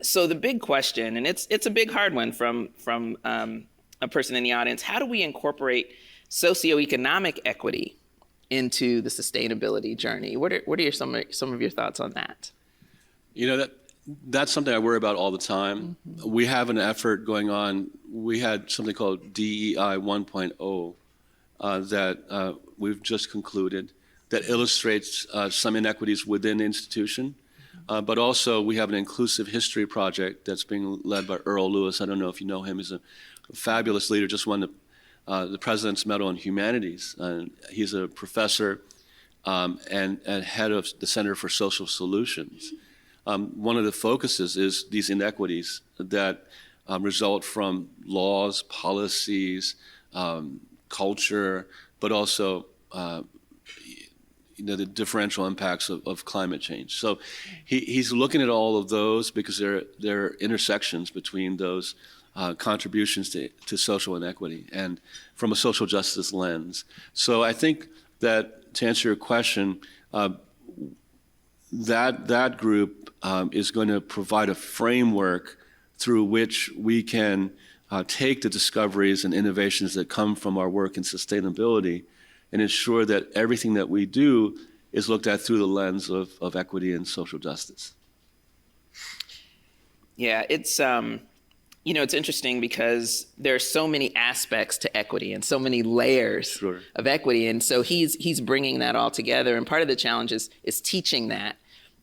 So the big question, and it's a big hard one from a person in the audience, how do we incorporate socioeconomic equity into the sustainability journey? What are some of your thoughts on that? That's something I worry about all the time. Mm-hmm. We have an effort going on. We had something called DEI 1.0 that we've just concluded that illustrates some inequities within the institution. But also we have an inclusive history project that's being led by Earl Lewis. I don't know if you know him. He's a fabulous leader, just won the President's Medal in Humanities. He's a professor and head of the Center for Social Solutions. One of the focuses is these inequities that result from laws, policies, culture, but also the differential impacts of climate change. So he's looking at all of those because there are intersections between those contributions to social inequity and from a social justice lens. So I think that to answer your question, that group is going to provide a framework through which we can take the discoveries and innovations that come from our work in sustainability and ensure that everything that we do is looked at through the lens of equity and social justice. Yeah, it's it's interesting because there are so many aspects to equity and so many layers of equity, and so he's bringing that all together. And part of the challenge is teaching that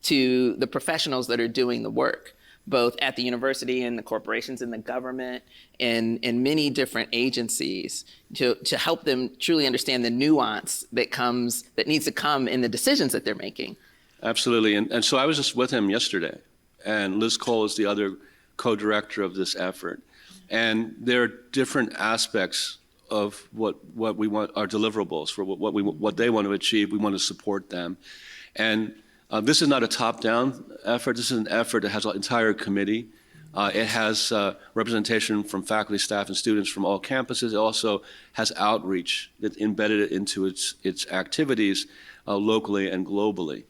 to the professionals that are doing the work, both at the university and the corporations and the government and many different agencies, to help them truly understand the nuance that needs to come in the decisions that they're making. Absolutely, and so I was just with him yesterday, and Liz Cole is the other co-director of this effort. And there are different aspects of what we want, our deliverables for what they want to achieve. We want to support them. And this is not a top-down effort. This is an effort that has an entire committee. It has representation from faculty, staff, and students from all campuses. It also has outreach that embedded into its activities locally and globally.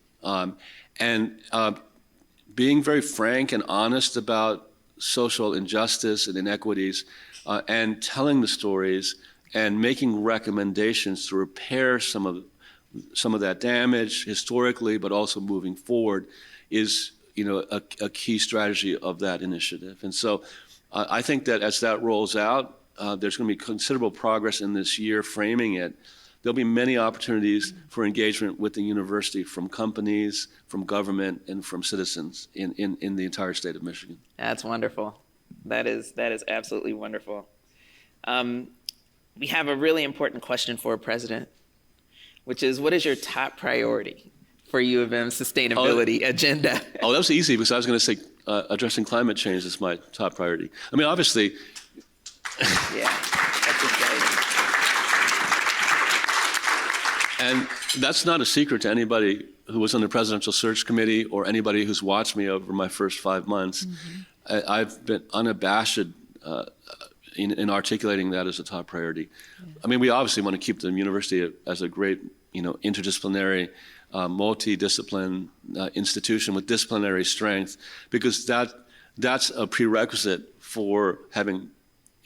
Being very frank and honest about social injustice and inequities, and telling the stories and making recommendations to repair some of that damage historically, but also moving forward, is a key strategy of that initiative. And so I think that as that rolls out, there's going to be considerable progress in this year framing it. There'll be many opportunities for engagement with the university from companies, from government, and from citizens in the entire state of Michigan. That's wonderful. That is absolutely wonderful. We have a really important question for President, which is, what is your top priority for U of M's sustainability agenda? Oh, that was easy, because I was going to say addressing climate change is my top priority. I mean, obviously. Yeah, that's exciting. And that's not a secret to anybody who was on the presidential search committee or anybody who's watched me over my first 5 months. Mm-hmm. I've been unabashed in articulating that as a top priority. Yeah. I mean, we obviously want to keep the university as a great, interdisciplinary, multidiscipline institution with disciplinary strength, because that's a prerequisite for having,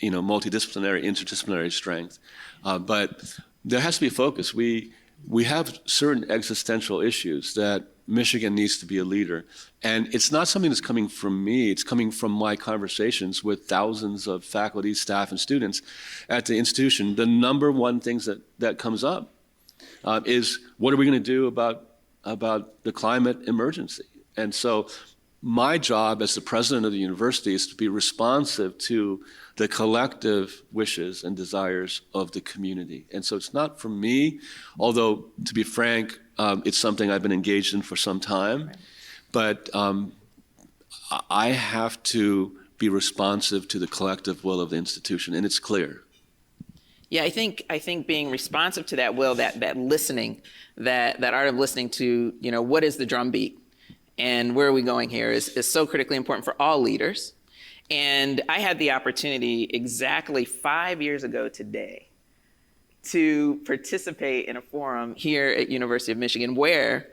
multidisciplinary, interdisciplinary strength. But there has to be a focus. We have certain existential issues that Michigan needs to be a leader. And it's not something that's coming from me. It's coming from my conversations with thousands of faculty, staff, and students at the institution. The number one things that comes up is, what are we going to do about the climate emergency? And so my job as the president of the university is to be responsive to the collective wishes and desires of the community. And so it's not for me, although, to be frank, it's something I've been engaged in for some time. Right. But I have to be responsive to the collective will of the institution, and it's clear. Yeah, I think being responsive to that will, that listening, that art of listening to, what is the drumbeat and where are we going here is so critically important for all leaders. And I had the opportunity exactly 5 years ago today to participate in a forum here at University of Michigan where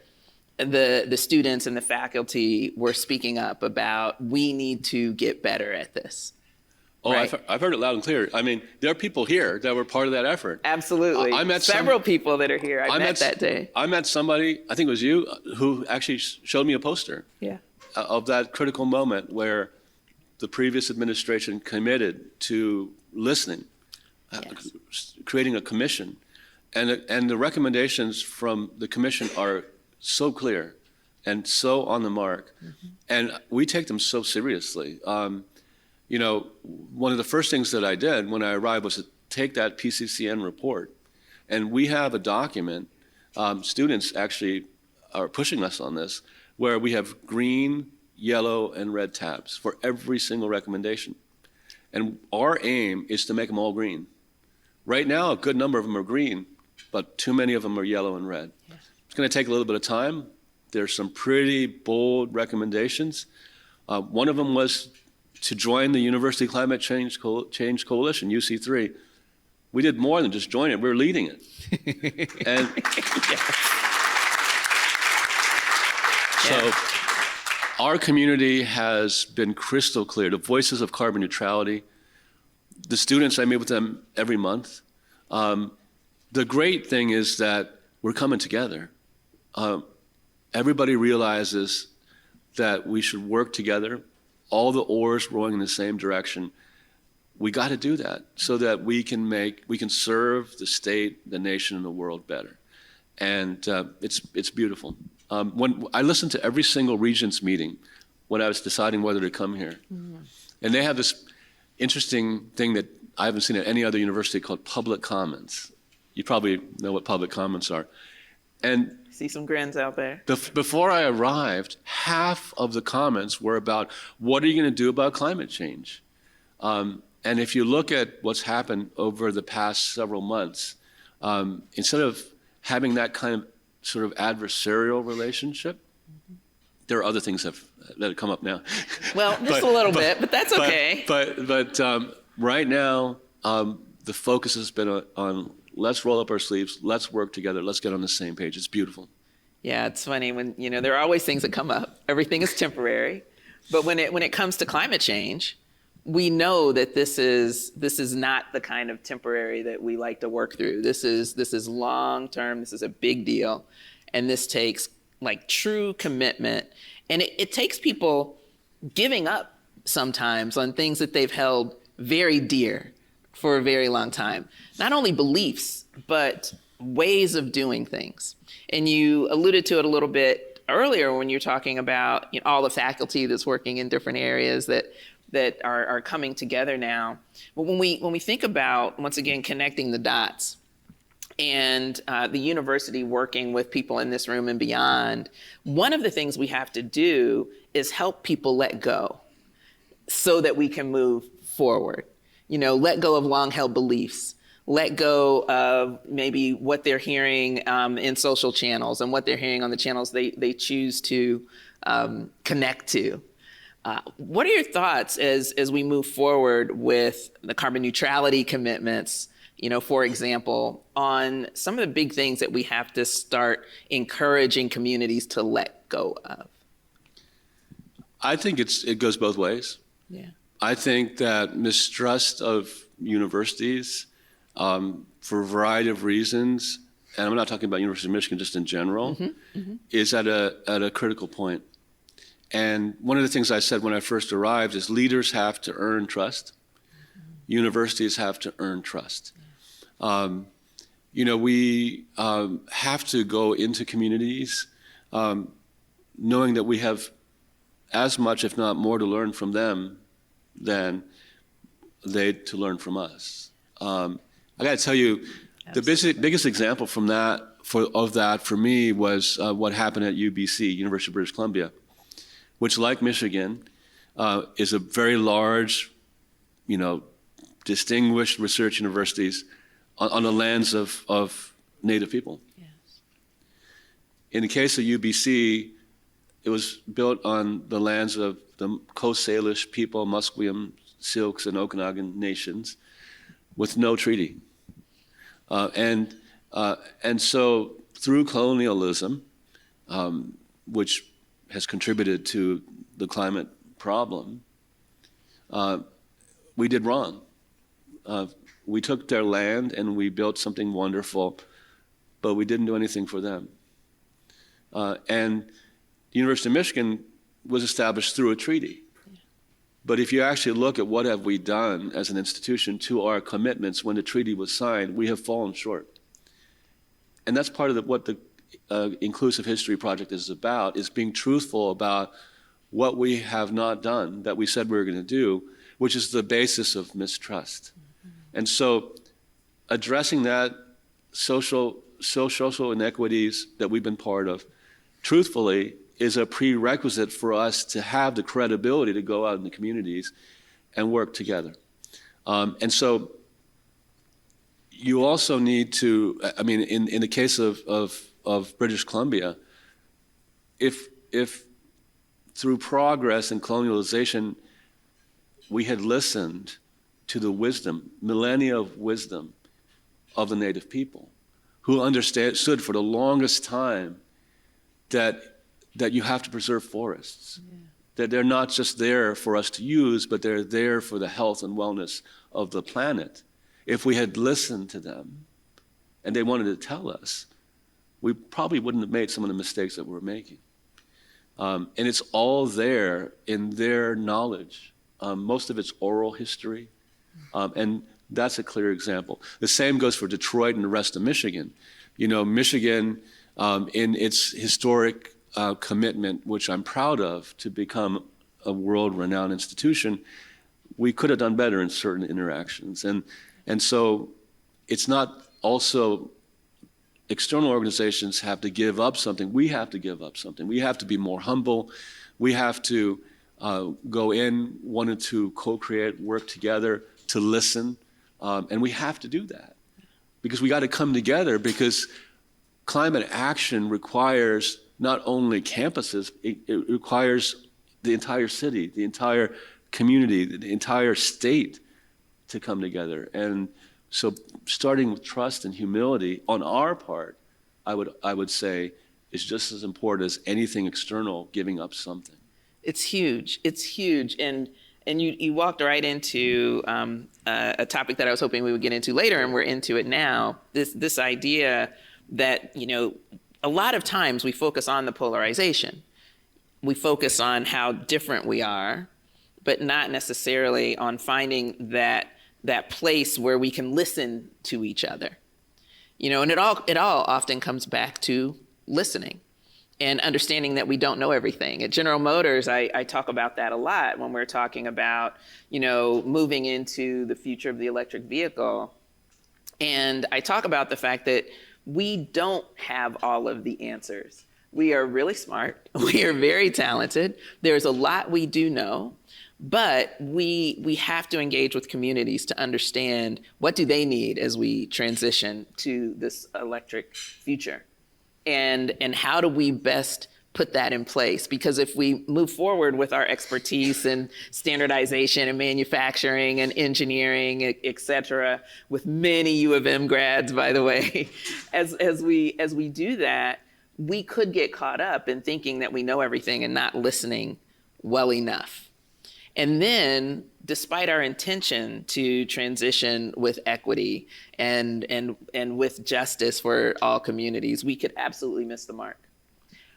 the students and the faculty were speaking up about, we need to get better at this. Oh, right? I've heard it loud and clear. I mean, there are people here that were part of that effort. Absolutely. I met several people that are here. I met that day. I met somebody, I think it was you, who actually showed me a poster. Yeah. Of that critical moment where the previous administration committed to listening, yes. Creating a commission. And the recommendations from the commission are so clear and so on the mark. Mm-hmm. And we take them so seriously. One of the first things that I did when I arrived was to take that PCCN report. And we have a document, students actually are pushing us on this, where we have green, yellow, and red tabs for every single recommendation. And our aim is to make them all green. Right now, a good number of them are green, but too many of them are yellow and red. Yes. It's going to take a little bit of time. There's some pretty bold recommendations. One of them was to join the University Climate Change Coalition, UC3. We did more than just join it, we were leading it. And So our community has been crystal clear. The voices of carbon neutrality, the students, I meet with them every month. The great thing is that we're coming together. Everybody realizes that we should work together, all the oars rowing in the same direction. We got to do that so that we can serve the state, the nation, and the world better. And it's beautiful. When I listened to every single Regents meeting when I was deciding whether to come here. And they have this interesting thing that I haven't seen at any other university called public comments. You probably know what public comments are. And See some grins out there. before I arrived, half of the comments were about, what are you going to do about climate change? And if you look at what's happened over the past several months, instead of having that kind of sort of adversarial relationship, there are other things that have come up now. Well, just a little bit, but that's okay. But right now, the focus has been on let's roll up our sleeves, let's work together, let's get on the same page. It's beautiful. Yeah, it's funny when, there are always things that come up. Everything is temporary. But when it comes to climate change, we know that this is not the kind of temporary that we like to work through. This is long term. This is a big deal. And this takes like true commitment. And it takes people giving up sometimes on things that they've held very dear for a very long time. Not only beliefs, but ways of doing things. And you alluded to it a little bit earlier when you're talking about all the faculty that's working in different areas that are coming together now. But when we think about, once again, connecting the dots and the university working with people in this room and beyond, one of the things we have to do is help people let go so that we can move forward. Let go of long-held beliefs. Let go of maybe what they're hearing in social channels and what they're hearing on the channels they choose to connect to. What are your thoughts as we move forward with the carbon neutrality commitments, for example, on some of the big things that we have to start encouraging communities to let go of? I think it goes both ways. Yeah. I think that mistrust of universities for a variety of reasons, and I'm not talking about University of Michigan, just in general, is at a critical point. And one of the things I said when I first arrived is leaders have to earn trust. Universities have to earn trust. We have to go into communities knowing that we have as much, if not more, to learn from them than they to learn from us. I got to tell you, the biggest example from of that for me was what happened at UBC, University of British Columbia, which, like Michigan, is a very large, distinguished research universities on the lands of Native people. Yes. In the case of UBC, it was built on the lands of the Coast Salish people, Musqueam, Silks, and Okanagan nations, with no treaty. And so through colonialism, which has contributed to the climate problem, we did wrong. We took their land and we built something wonderful, but we didn't do anything for them. And the University of Michigan was established through a treaty. But if you actually look at what have we done as an institution to our commitments when the treaty was signed, we have fallen short. And that's part of what the Inclusive History Project is about, is being truthful about what we have not done that we said we were going to do, which is the basis of mistrust. And so addressing that social inequities that we've been part of, truthfully, is a prerequisite for us to have the credibility to go out in the communities and work together. And so you also need to, in the case of British Columbia, if through progress and colonialization, we had listened to the wisdom, millennia of wisdom of the Native people, who understood for the longest time that that you have to preserve forests, that they're not just there for us to use, but they're there for the health and wellness of the planet. If we had listened to them and they wanted to tell us, we probably wouldn't have made some of the mistakes that we're making. And it's all there in their knowledge. Most of it's oral history, and that's a clear example. The same goes for Detroit and the rest of Michigan. You know, Michigan, in its historic commitment, which I'm proud of, to become a world-renowned institution, we could have done better in certain interactions. And so it's not also external organizations have to give up something. We have to give up something. We have to be more humble. We have to go in, wanting to co-create, work together, to listen. And we have to do that because we got to come together, because climate action requires not only campuses, it requires the entire city, the entire community, the entire state to come together. And so starting with trust and humility on our part, I would say, is just as important as anything external, giving up something. It's huge. It's huge. And you walked right into a topic that I was hoping we would get into later, and we're into it now. This idea that, you know, a lot of times we focus on the polarization. We focus on how different we are, but not necessarily on finding that place where we can listen to each other. You know, and it all often comes back to listening and understanding that we don't know everything. At General Motors, I talk about that a lot when we're talking about, you know, moving into the future of the electric vehicle. And I talk about the fact that we don't have all of the answers. We are really smart. We are very talented. There's a lot we do know, but we have to engage with communities to understand what do they need as we transition to this electric future. And how do we best put that in place? Because if we move forward with our expertise in standardization and manufacturing and engineering, et cetera, with many U of M grads, by the way, as we do that, we could get caught up in thinking that we know everything and not listening well enough. And then, despite our intention to transition with equity and with justice for all communities, we could absolutely miss the mark.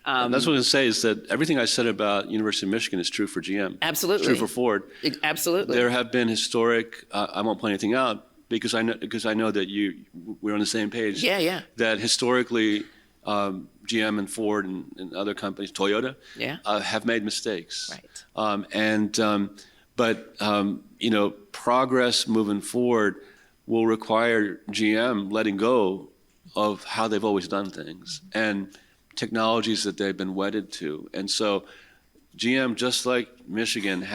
That's what I was going to say, is that everything I said about University of Michigan is true for GM. Absolutely. It's true for Ford. Absolutely. There have been historic, I won't point anything out, because I know that we're on the same page. Yeah. That historically, GM and Ford and other companies, Toyota, have made mistakes. Right. But you know, progress moving forward will require GM letting go of how they've always done things and technologies that they've been wedded to. And so GM, just like Michigan,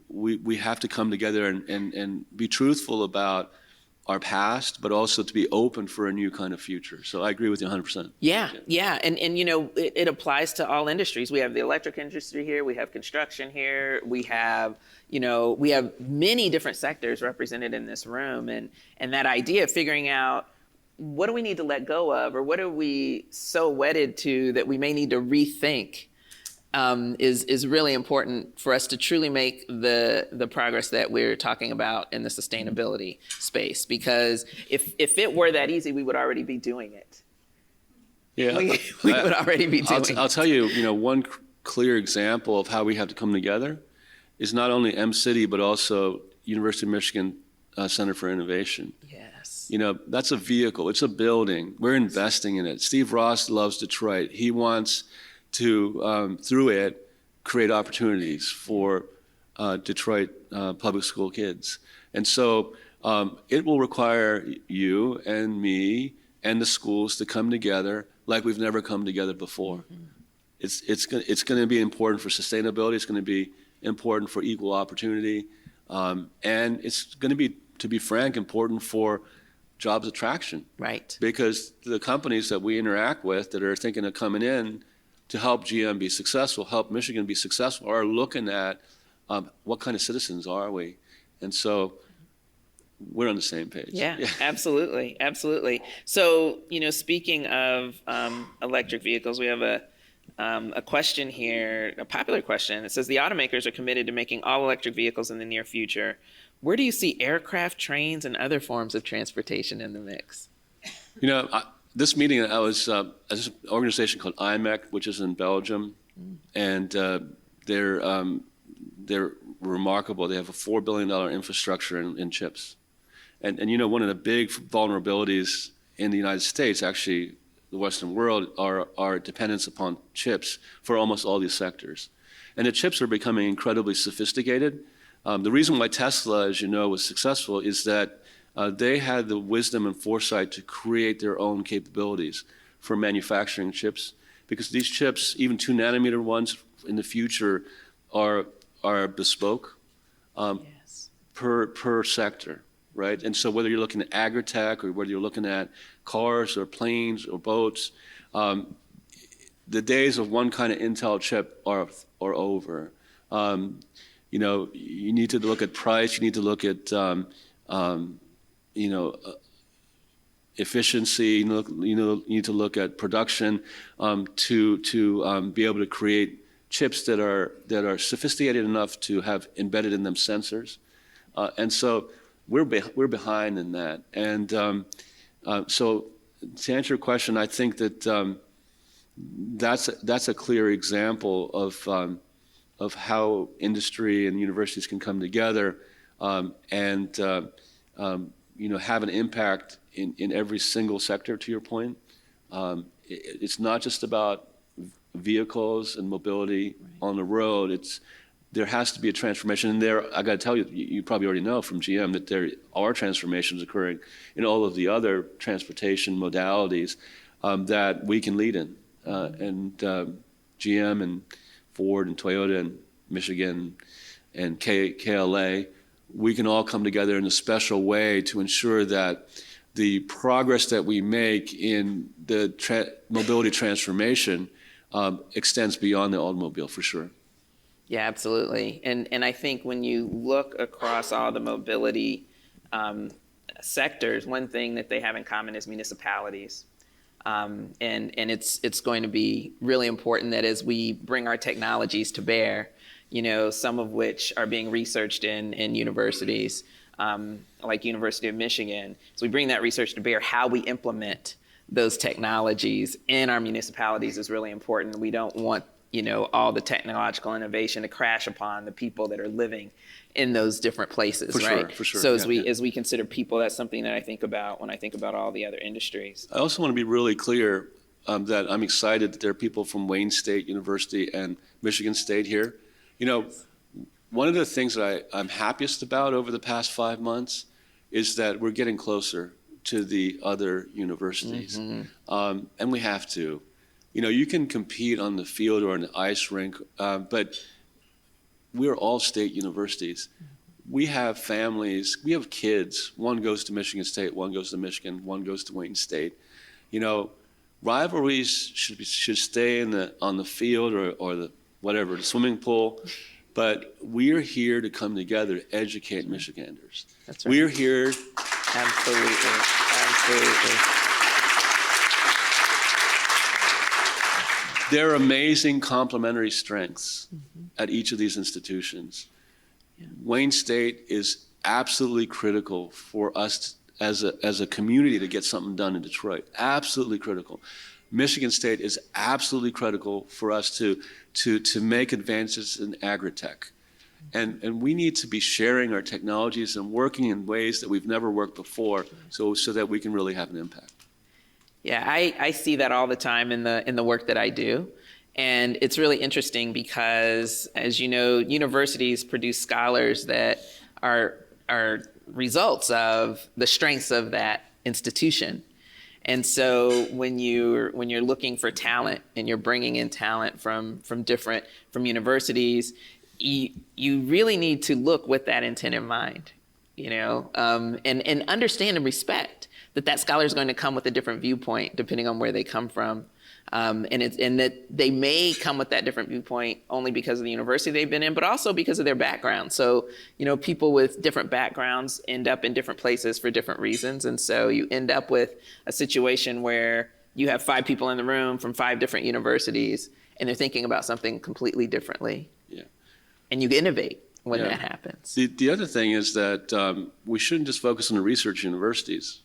we have to come together and be truthful about our past, but also to be open for a new kind of future. So I agree with you 100%. Yeah. And you know, it applies to all industries. We have the electric industry here, we have construction here, we have many different sectors represented in this room. And that idea of figuring out, what do we need to let go of, or what are we so wedded to that we may need to rethink, is really important for us to truly make the progress that we're talking about in the sustainability space. Because if it were that easy, we would already be doing it. Yeah, we would already be doing it. I'll tell you, one clear example of how we have to come together is not only M-City, but also University of Michigan Center for Innovation. Yes. That's a vehicle. It's a building. We're investing in it. Steve Ross loves Detroit. He wants to, through it, create opportunities for Detroit public school kids. And so it will require you and me and the schools to come together like we've never come together before. Mm-hmm. It's going to be important for sustainability. It's going to be important for equal opportunity. And it's going to be frank, important for jobs attraction. Right. Because the companies that we interact with that are thinking of coming in to help GM be successful, help Michigan be successful, are looking at what kind of citizens are we? And so we're on the same page. Yeah. Absolutely. So, speaking of electric vehicles, we have a question here, a popular question. It says the automakers are committed to making all electric vehicles in the near future. Where do you see aircraft, trains, and other forms of transportation in the mix? This meeting, I was at this organization called IMEC, which is in Belgium, and they're remarkable. They have a $4 billion infrastructure in chips. And one of the big vulnerabilities in the United States, actually the Western world, are dependence upon chips for almost all these sectors. And the chips are becoming incredibly sophisticated. The reason why Tesla, as you know, was successful is that they had the wisdom and foresight to create their own capabilities for manufacturing chips, because these chips, even 2 nanometer ones in the future, are bespoke per sector, right? And so whether you're looking at agri-tech or whether you're looking at cars or planes or boats, the days of one kind of Intel chip are over. You need to look at price. You need to look at efficiency. You need to look at production to be able to create chips that are sophisticated enough to have embedded in them sensors, and so we're behind in that. And so to answer your question, I think that that's a clear example of how industry and universities can come together and have an impact in every single sector. To your point, it's not just about vehicles and mobility on the road. There has to be a transformation. And I got to tell you, you probably already know from GM that there are transformations occurring in all of the other transportation modalities that we can lead in. And GM and Ford and Toyota and Michigan and KLA, we can all come together in a special way to ensure that the progress that we make in the mobility transformation extends beyond the automobile, for sure. Yeah, absolutely. And I think when you look across all the mobility sectors, one thing that they have in common is municipalities. And it's going to be really important that as we bring our technologies to bear, some of which are being researched in universities, like University of Michigan. So we bring that research to bear. How we implement those technologies in our municipalities is really important. We don't want, all the technological innovation to crash upon the people that are living in those different places, right? For sure. So as we consider people, that's something that I think about when I think about all the other industries. I also want to be really clear that I'm excited that there are people from Wayne State University and Michigan State here. One of the things that I'm happiest about over the past 5 months is that we're getting closer to the other universities. And we have to. You can compete on the field or on the ice rink, but we're all state universities. We have families, we have kids. One goes to Michigan State, one goes to Michigan, one goes to Wayne State. Rivalries should stay on the field or the swimming pool. But we're here to come together to educate Michiganders. That's right. We're here. Absolutely. There are amazing complementary strengths at each of these institutions. Yeah. Wayne State is absolutely critical for us as a community to get something done in Detroit. Absolutely critical. Michigan State is absolutely critical for us to make advances in agri-tech. And we need to be sharing our technologies and working in ways that we've never worked before so that we can really have an impact. Yeah, I see that all the time in the work that I do. And it's really interesting because, as you know, universities produce scholars that are results of the strengths of that institution. And so when you're looking for talent and you're bringing in talent from universities, you really need to look with that intent in mind, and understand and respect that scholar is going to come with a different viewpoint depending on where they come from. And that they may come with that different viewpoint only because of the university they've been in, but also because of their background. So, people with different backgrounds end up in different places for different reasons. And so you end up with a situation where you have 5 people in the room from 5 different universities, and they're thinking about something completely differently. Yeah. And you innovate when Yeah. that happens. The other thing is that we shouldn't just focus on the research universities.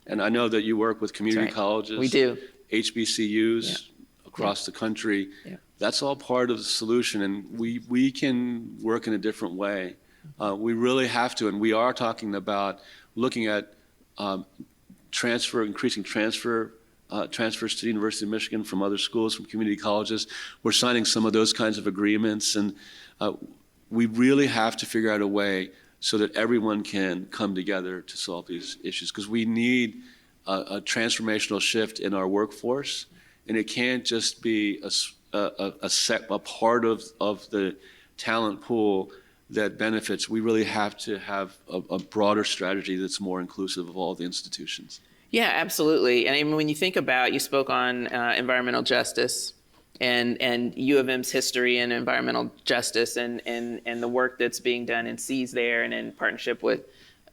And I know that you work with community That's right. colleges. We do. HBCUs across the country. Yeah. That's all part of the solution, and we can work in a different way. We really have to, and we are talking about looking at increasing transfers to the University of Michigan from other schools, from community colleges. We're signing some of those kinds of agreements, and we really have to figure out a way so that everyone can come together to solve these issues, because we need a transformational shift in our workforce, and it can't just be a part of the talent pool that benefits. We really have to have a broader strategy that's more inclusive of all the institutions. Yeah, absolutely. And I mean, when you think about, you spoke on environmental justice and U of M's history in environmental justice and the work that's being done in C's there and in partnership with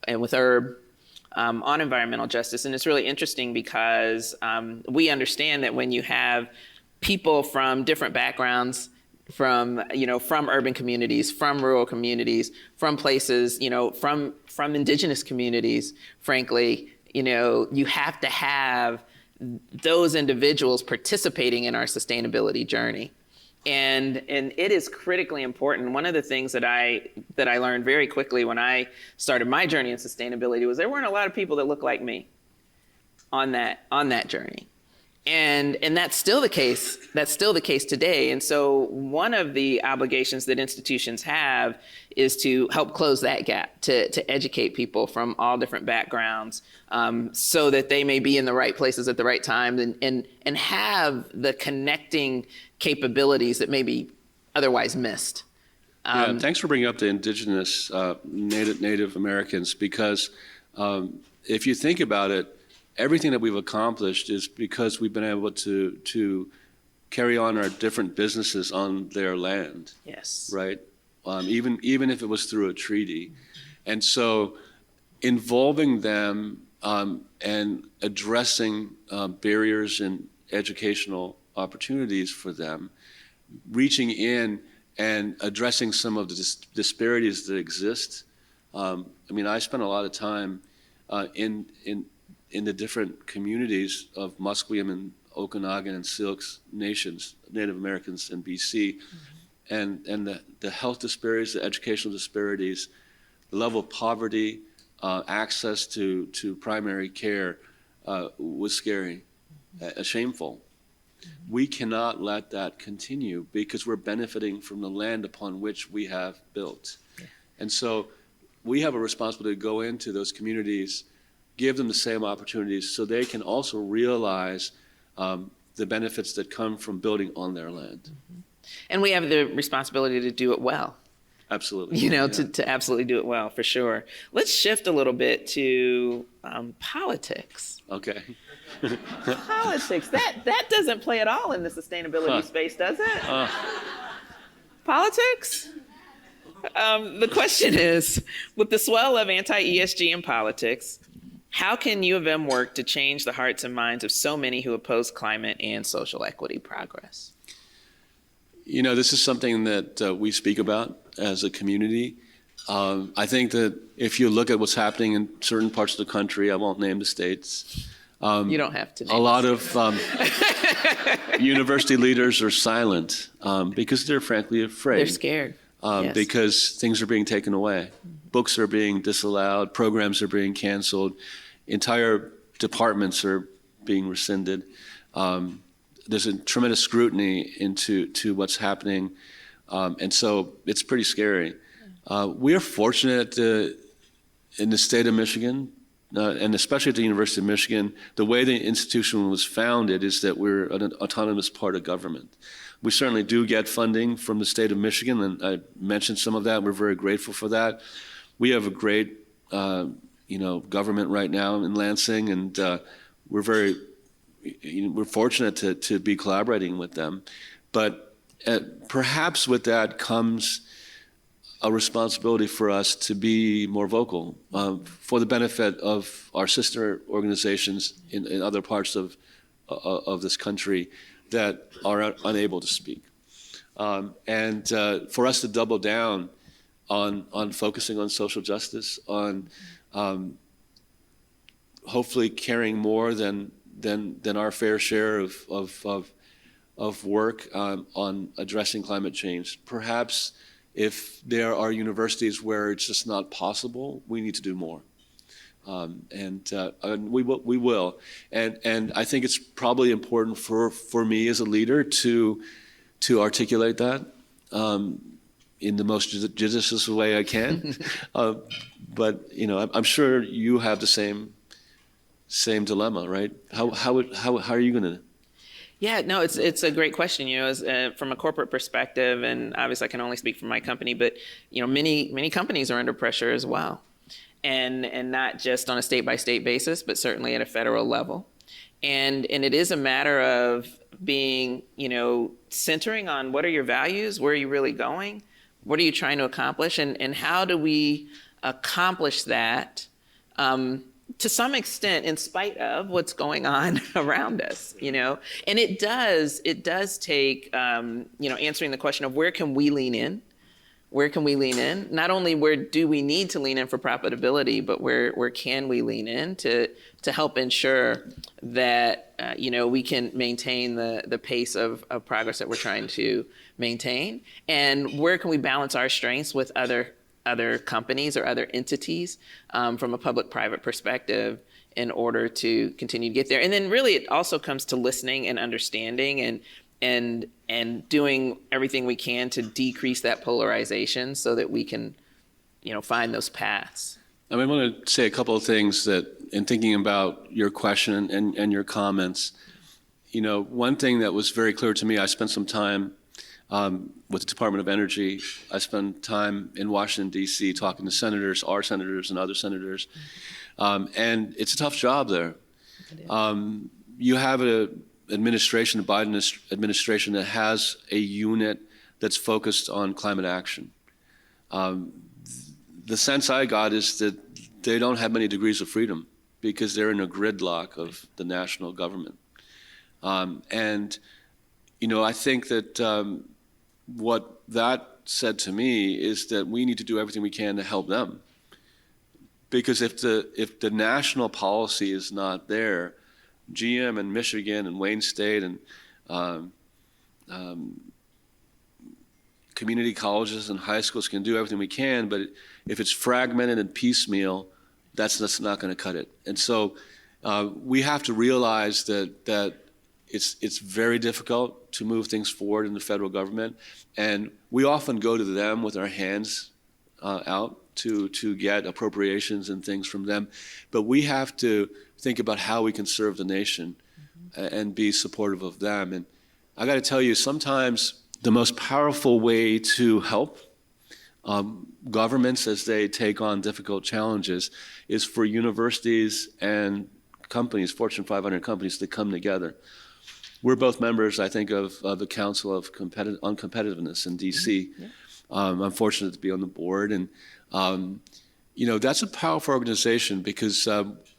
Erb on environmental justice. And it's really interesting because we understand that when you have people from different backgrounds, from urban communities, from rural communities, from places, from indigenous communities, frankly, you have to have those individuals participating in our sustainability journey. And it is critically important. One of the things that I learned very quickly when I started my journey in sustainability was there weren't a lot of people that looked like me on that journey. And that's still the case. That's still the case today. And so one of the obligations that institutions have is to help close that gap, to educate people from all different backgrounds, so that they may be in the right places at the right time and have the connecting capabilities that may be otherwise missed. Yeah, thanks for bringing up the indigenous Native Americans, because if you think about it, everything that we've accomplished is because we've been able to carry on our different businesses on their land. Yes. Right? Even if it was through a treaty. And so involving them and addressing barriers and educational opportunities for them, reaching in and addressing some of the disparities that exist. I spent a lot of time in the different communities of Musqueam and Okanagan and Syilx nations, Native Americans in BC, and the health disparities, the educational disparities, the level of poverty, access to primary care was scary, shameful. We cannot let that continue because we're benefiting from the land upon which we have built. And so we have a responsibility to go into those communities, give them the same opportunities so they can also realize the benefits that come from building on their land. And we have the responsibility to do it well. Absolutely. To absolutely do it well, for sure. Let's shift a little bit to politics. Okay. Politics, that doesn't play at all in the sustainability space, does it? Politics? The question is, with the swell of anti-ESG in politics, how can U of M work to change the hearts and minds of so many who oppose climate and social equity progress? This is something that we speak about as a community. I think that if you look at what's happening in certain parts of the country, I won't name the states. You don't have to name a lot of university leaders are silent because they're frankly afraid. They're scared. Yes. Because things are being taken away. Books are being disallowed, programs are being canceled, entire departments are being rescinded. There's a tremendous scrutiny into what's happening, and so it's pretty scary. We are fortunate in the state of Michigan, and especially at the University of Michigan, the way the institution was founded is that we're an autonomous part of government. We certainly do get funding from the state of Michigan, and I mentioned some of that. We're very grateful for that. We have a great, government right now in Lansing, and we're fortunate to be collaborating with them. But perhaps with that comes a responsibility for us to be more vocal for the benefit of our sister organizations in other parts of this country, that are unable to speak. And for us to double down on focusing on social justice, on hopefully caring more than our fair share of work on addressing climate change. Perhaps if there are universities where it's just not possible, we need to do more. And we will. And I think it's probably important for me as a leader to articulate that in the most judicious way I can. But I'm sure you have the same dilemma, right? How are you going to? Yeah, no, it's a great question. As from a corporate perspective, and obviously I can only speak for my company, but many companies are under pressure as well, and not just on a state-by-state basis, but certainly at a federal level. And it is a matter of being, centering on what are your values, where are you really going, what are you trying to accomplish, and how do we accomplish that to some extent in spite of what's going on around us, And it does take, answering the question of where can we lean in? Where can we lean in? Not only where do we need to lean in for profitability, but where can we lean in to help ensure that we can maintain the pace of progress that we're trying to maintain, and where can we balance our strengths with other companies or other entities from a public-private perspective in order to continue to get there. And then really it also comes to listening and understanding and doing everything we can to decrease that polarization so that we can, find those paths. I want to say a couple of things that, in thinking about your question and your comments, one thing that was very clear to me, I spent some time with the Department of Energy. I spent time in Washington, D.C. talking to senators, our senators and other senators. And it's a tough job there. You have an administration, the Biden administration, that has a unit that's focused on climate action. The sense I got is that they don't have many degrees of freedom because they're in a gridlock of the national government. And I think that what that said to me is that we need to do everything we can to help them. Because if the national policy is not there, GM and Michigan and Wayne State and community colleges and high schools can do everything we can, but if it's fragmented and piecemeal, that's not going to cut it. And so we have to realize that it's very difficult to move things forward in the federal government, and we often go to them with our hands out to get appropriations and things from them. But we have to think about how we can serve the nation and be supportive of them. And I got to tell you, sometimes the most powerful way to help governments as they take on difficult challenges is for universities and companies, Fortune 500 companies, to come together. We're both members, I think, of the Council on Competitiveness in D.C. Yeah. I'm fortunate to be on the board, and that's a powerful organization because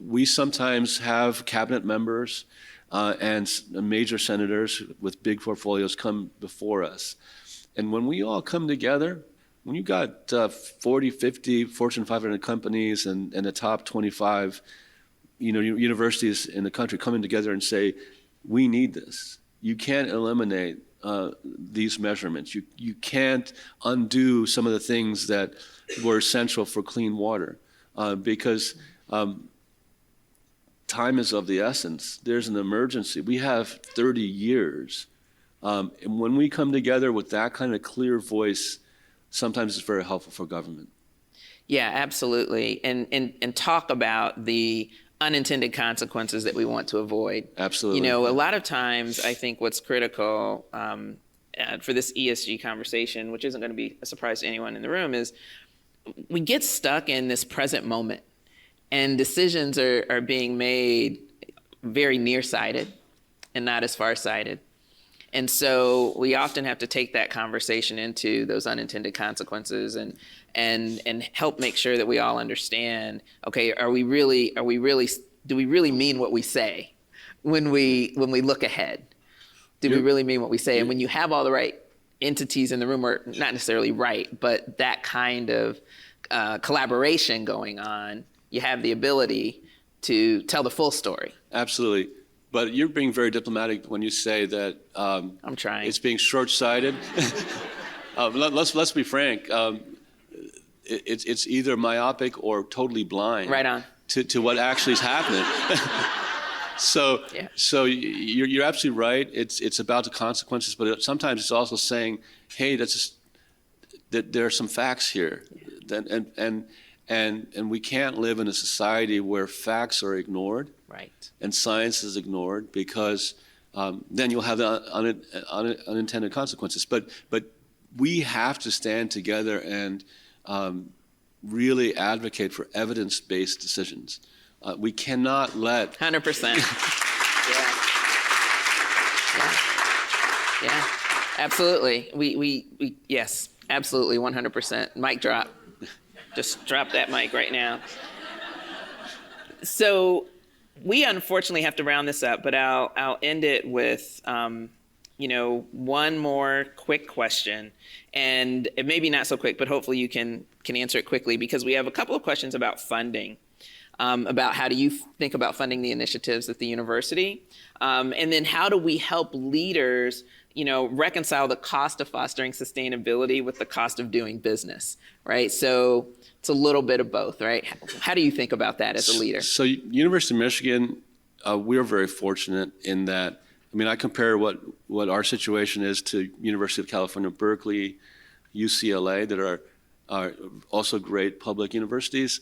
we sometimes have cabinet members and major senators with big portfolios come before us. And when we all come together, when you got 40, 50 Fortune 500 companies and the top 25 universities in the country coming together and say, we need this. You can't eliminate these measurements. You can't undo some of the things that were essential for clean water because time is of the essence. There's an emergency. We have 30 years. And when we come together with that kind of clear voice, sometimes it's very helpful for government. Yeah, absolutely. And talk about the unintended consequences that we want to avoid. Absolutely. A lot of times I think what's critical for this ESG conversation, which isn't going to be a surprise to anyone in the room, is we get stuck in this present moment and decisions are being made very nearsighted and not as farsighted. And so we often have to take that conversation into those unintended consequences and help make sure that we all understand, okay, do we really mean what we say when we look ahead? Do we really mean what we say? And when you have all the right entities in the room, or not necessarily right, but that kind of collaboration going on, you have the ability to tell the full story. Absolutely. But you're being very diplomatic when you say that I'm trying. It's being short-sighted. Let's be frank. It's either myopic or totally blind. Right on. To what actually is happening. So you're absolutely right. It's about the consequences, but sometimes it's also saying, hey, that there are some facts here, and we can't live in a society where facts are ignored, right, and science is ignored, because then you'll have the unintended consequences. But we have to stand together and really advocate for evidence-based decisions. We cannot let 100%. Yeah, absolutely. We yes, absolutely, 100%. Mic drop. Just drop that mic right now. So we unfortunately have to round this up, but I'll end it with one more quick question, and it may be not so quick, but hopefully you can answer it quickly, because we have a couple of questions about funding. About how do you think about funding the initiatives at the university? And then how do we help leaders, reconcile the cost of fostering sustainability with the cost of doing business, right? So it's a little bit of both, right? How do you think about that as a leader? So University of Michigan, we're very fortunate in that, I compare what our situation is to University of California, Berkeley, UCLA, that are also great public universities.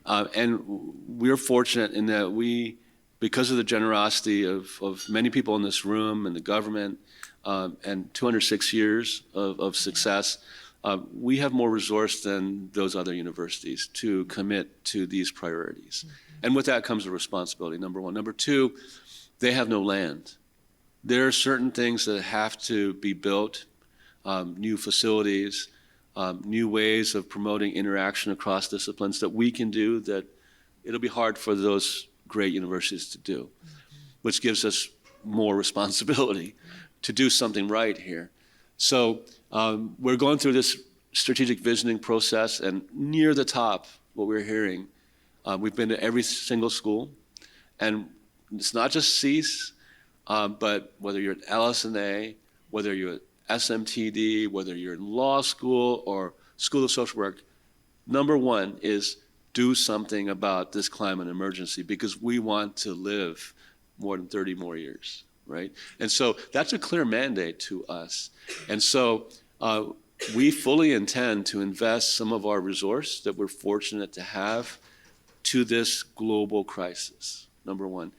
And we're fortunate in that because of the generosity of many people in this room and the government, and 206 years of success, we have more resource than those other universities to commit to these priorities. Mm-hmm. And with that comes a responsibility, number one. Number two, they have no land. There are certain things that have to be built, new facilities, new ways of promoting interaction across disciplines that we can do that it'll be hard for those great universities to do, which gives us more responsibility to do something right here. So we're going through this strategic visioning process, and near the top, what we're hearing, we've been to every single school, and it's not just CEAS, but whether you're at LS&A, whether you're at SMTD, whether you're in law school or School of Social Work, number one is do something about this climate emergency, because we want to live more than 30 more years, right? And so that's a clear mandate to us. And so we fully intend to invest some of our resource that we're fortunate to have to this global crisis, number one.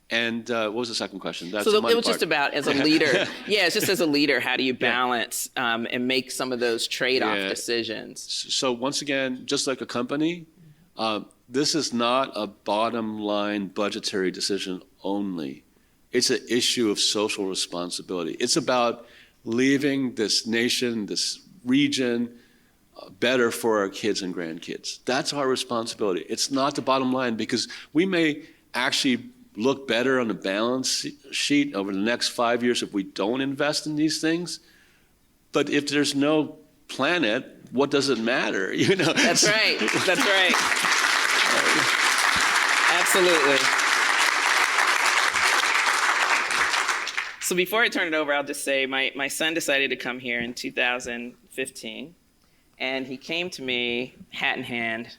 And what was the second question? That's so it was just about, as a leader, it's just as a leader, how do you balance and make some of those trade-off decisions? So once again, just like a company, this is not a bottom line budgetary decision only. It's an issue of social responsibility. It's about leaving this nation, this region, better for our kids and grandkids. That's our responsibility. It's not the bottom line, because we may actually look better on the balance sheet over the next 5 years if we don't invest in these things. But if there's no planet, what does it matter? That's right. That's right. Absolutely. So before I turn it over, I'll just say my son decided to come here in 2015, and he came to me hat in hand,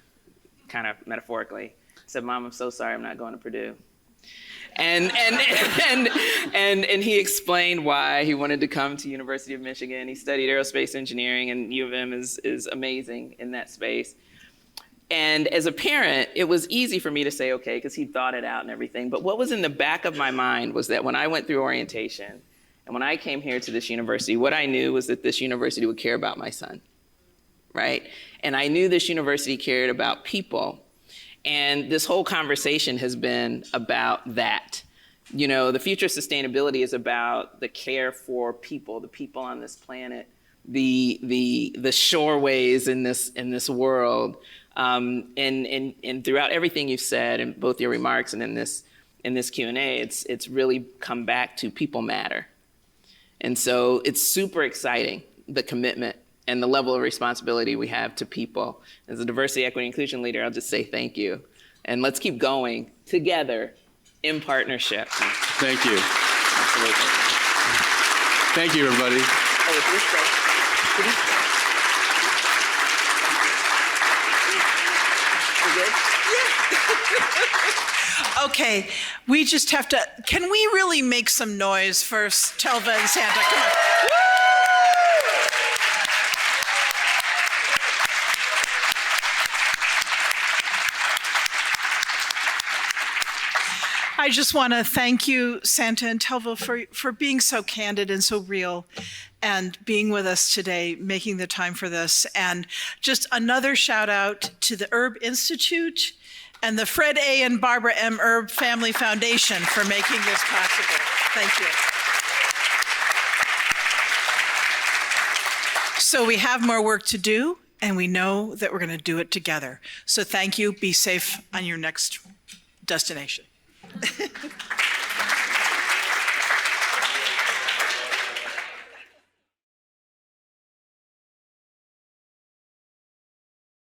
kind of metaphorically, said, "Mom, I'm so sorry I'm not going to Purdue." And he explained why he wanted to come to University of Michigan. He studied aerospace engineering, and U of M is amazing in that space. And as a parent, it was easy for me to say, okay, because he thought it out and everything. But what was in the back of my mind was that when I went through orientation and when I came here to this university, what I knew was that this university would care about my son, right? And I knew this university cared about people. And this whole conversation has been about that. The future of sustainability is about the care for people, the people on this planet, the shoreways in this world. And throughout everything you've said, in both your remarks and in this in this Q&A, it's really come back to people matter. And so it's super exciting, the commitment and the level of responsibility we have to people. As a diversity, equity, inclusion leader, I'll just say thank you. And let's keep going together in partnership. Thank you. Absolutely. Thank you, everybody. Oh, is this great? We good? Okay, we just have to, can we really make some noise for Telva and Santa? Come on. Woo! I just want to thank you, Santa and Telva, for being so candid and so real and being with us today, making the time for this. And just another shout out to the Erb Institute and the Fred A. and Barbara M. Erb Family Foundation for making this possible. Thank you. So we have more work to do, and we know that we're going to do it together. So thank you. Be safe on your next destination.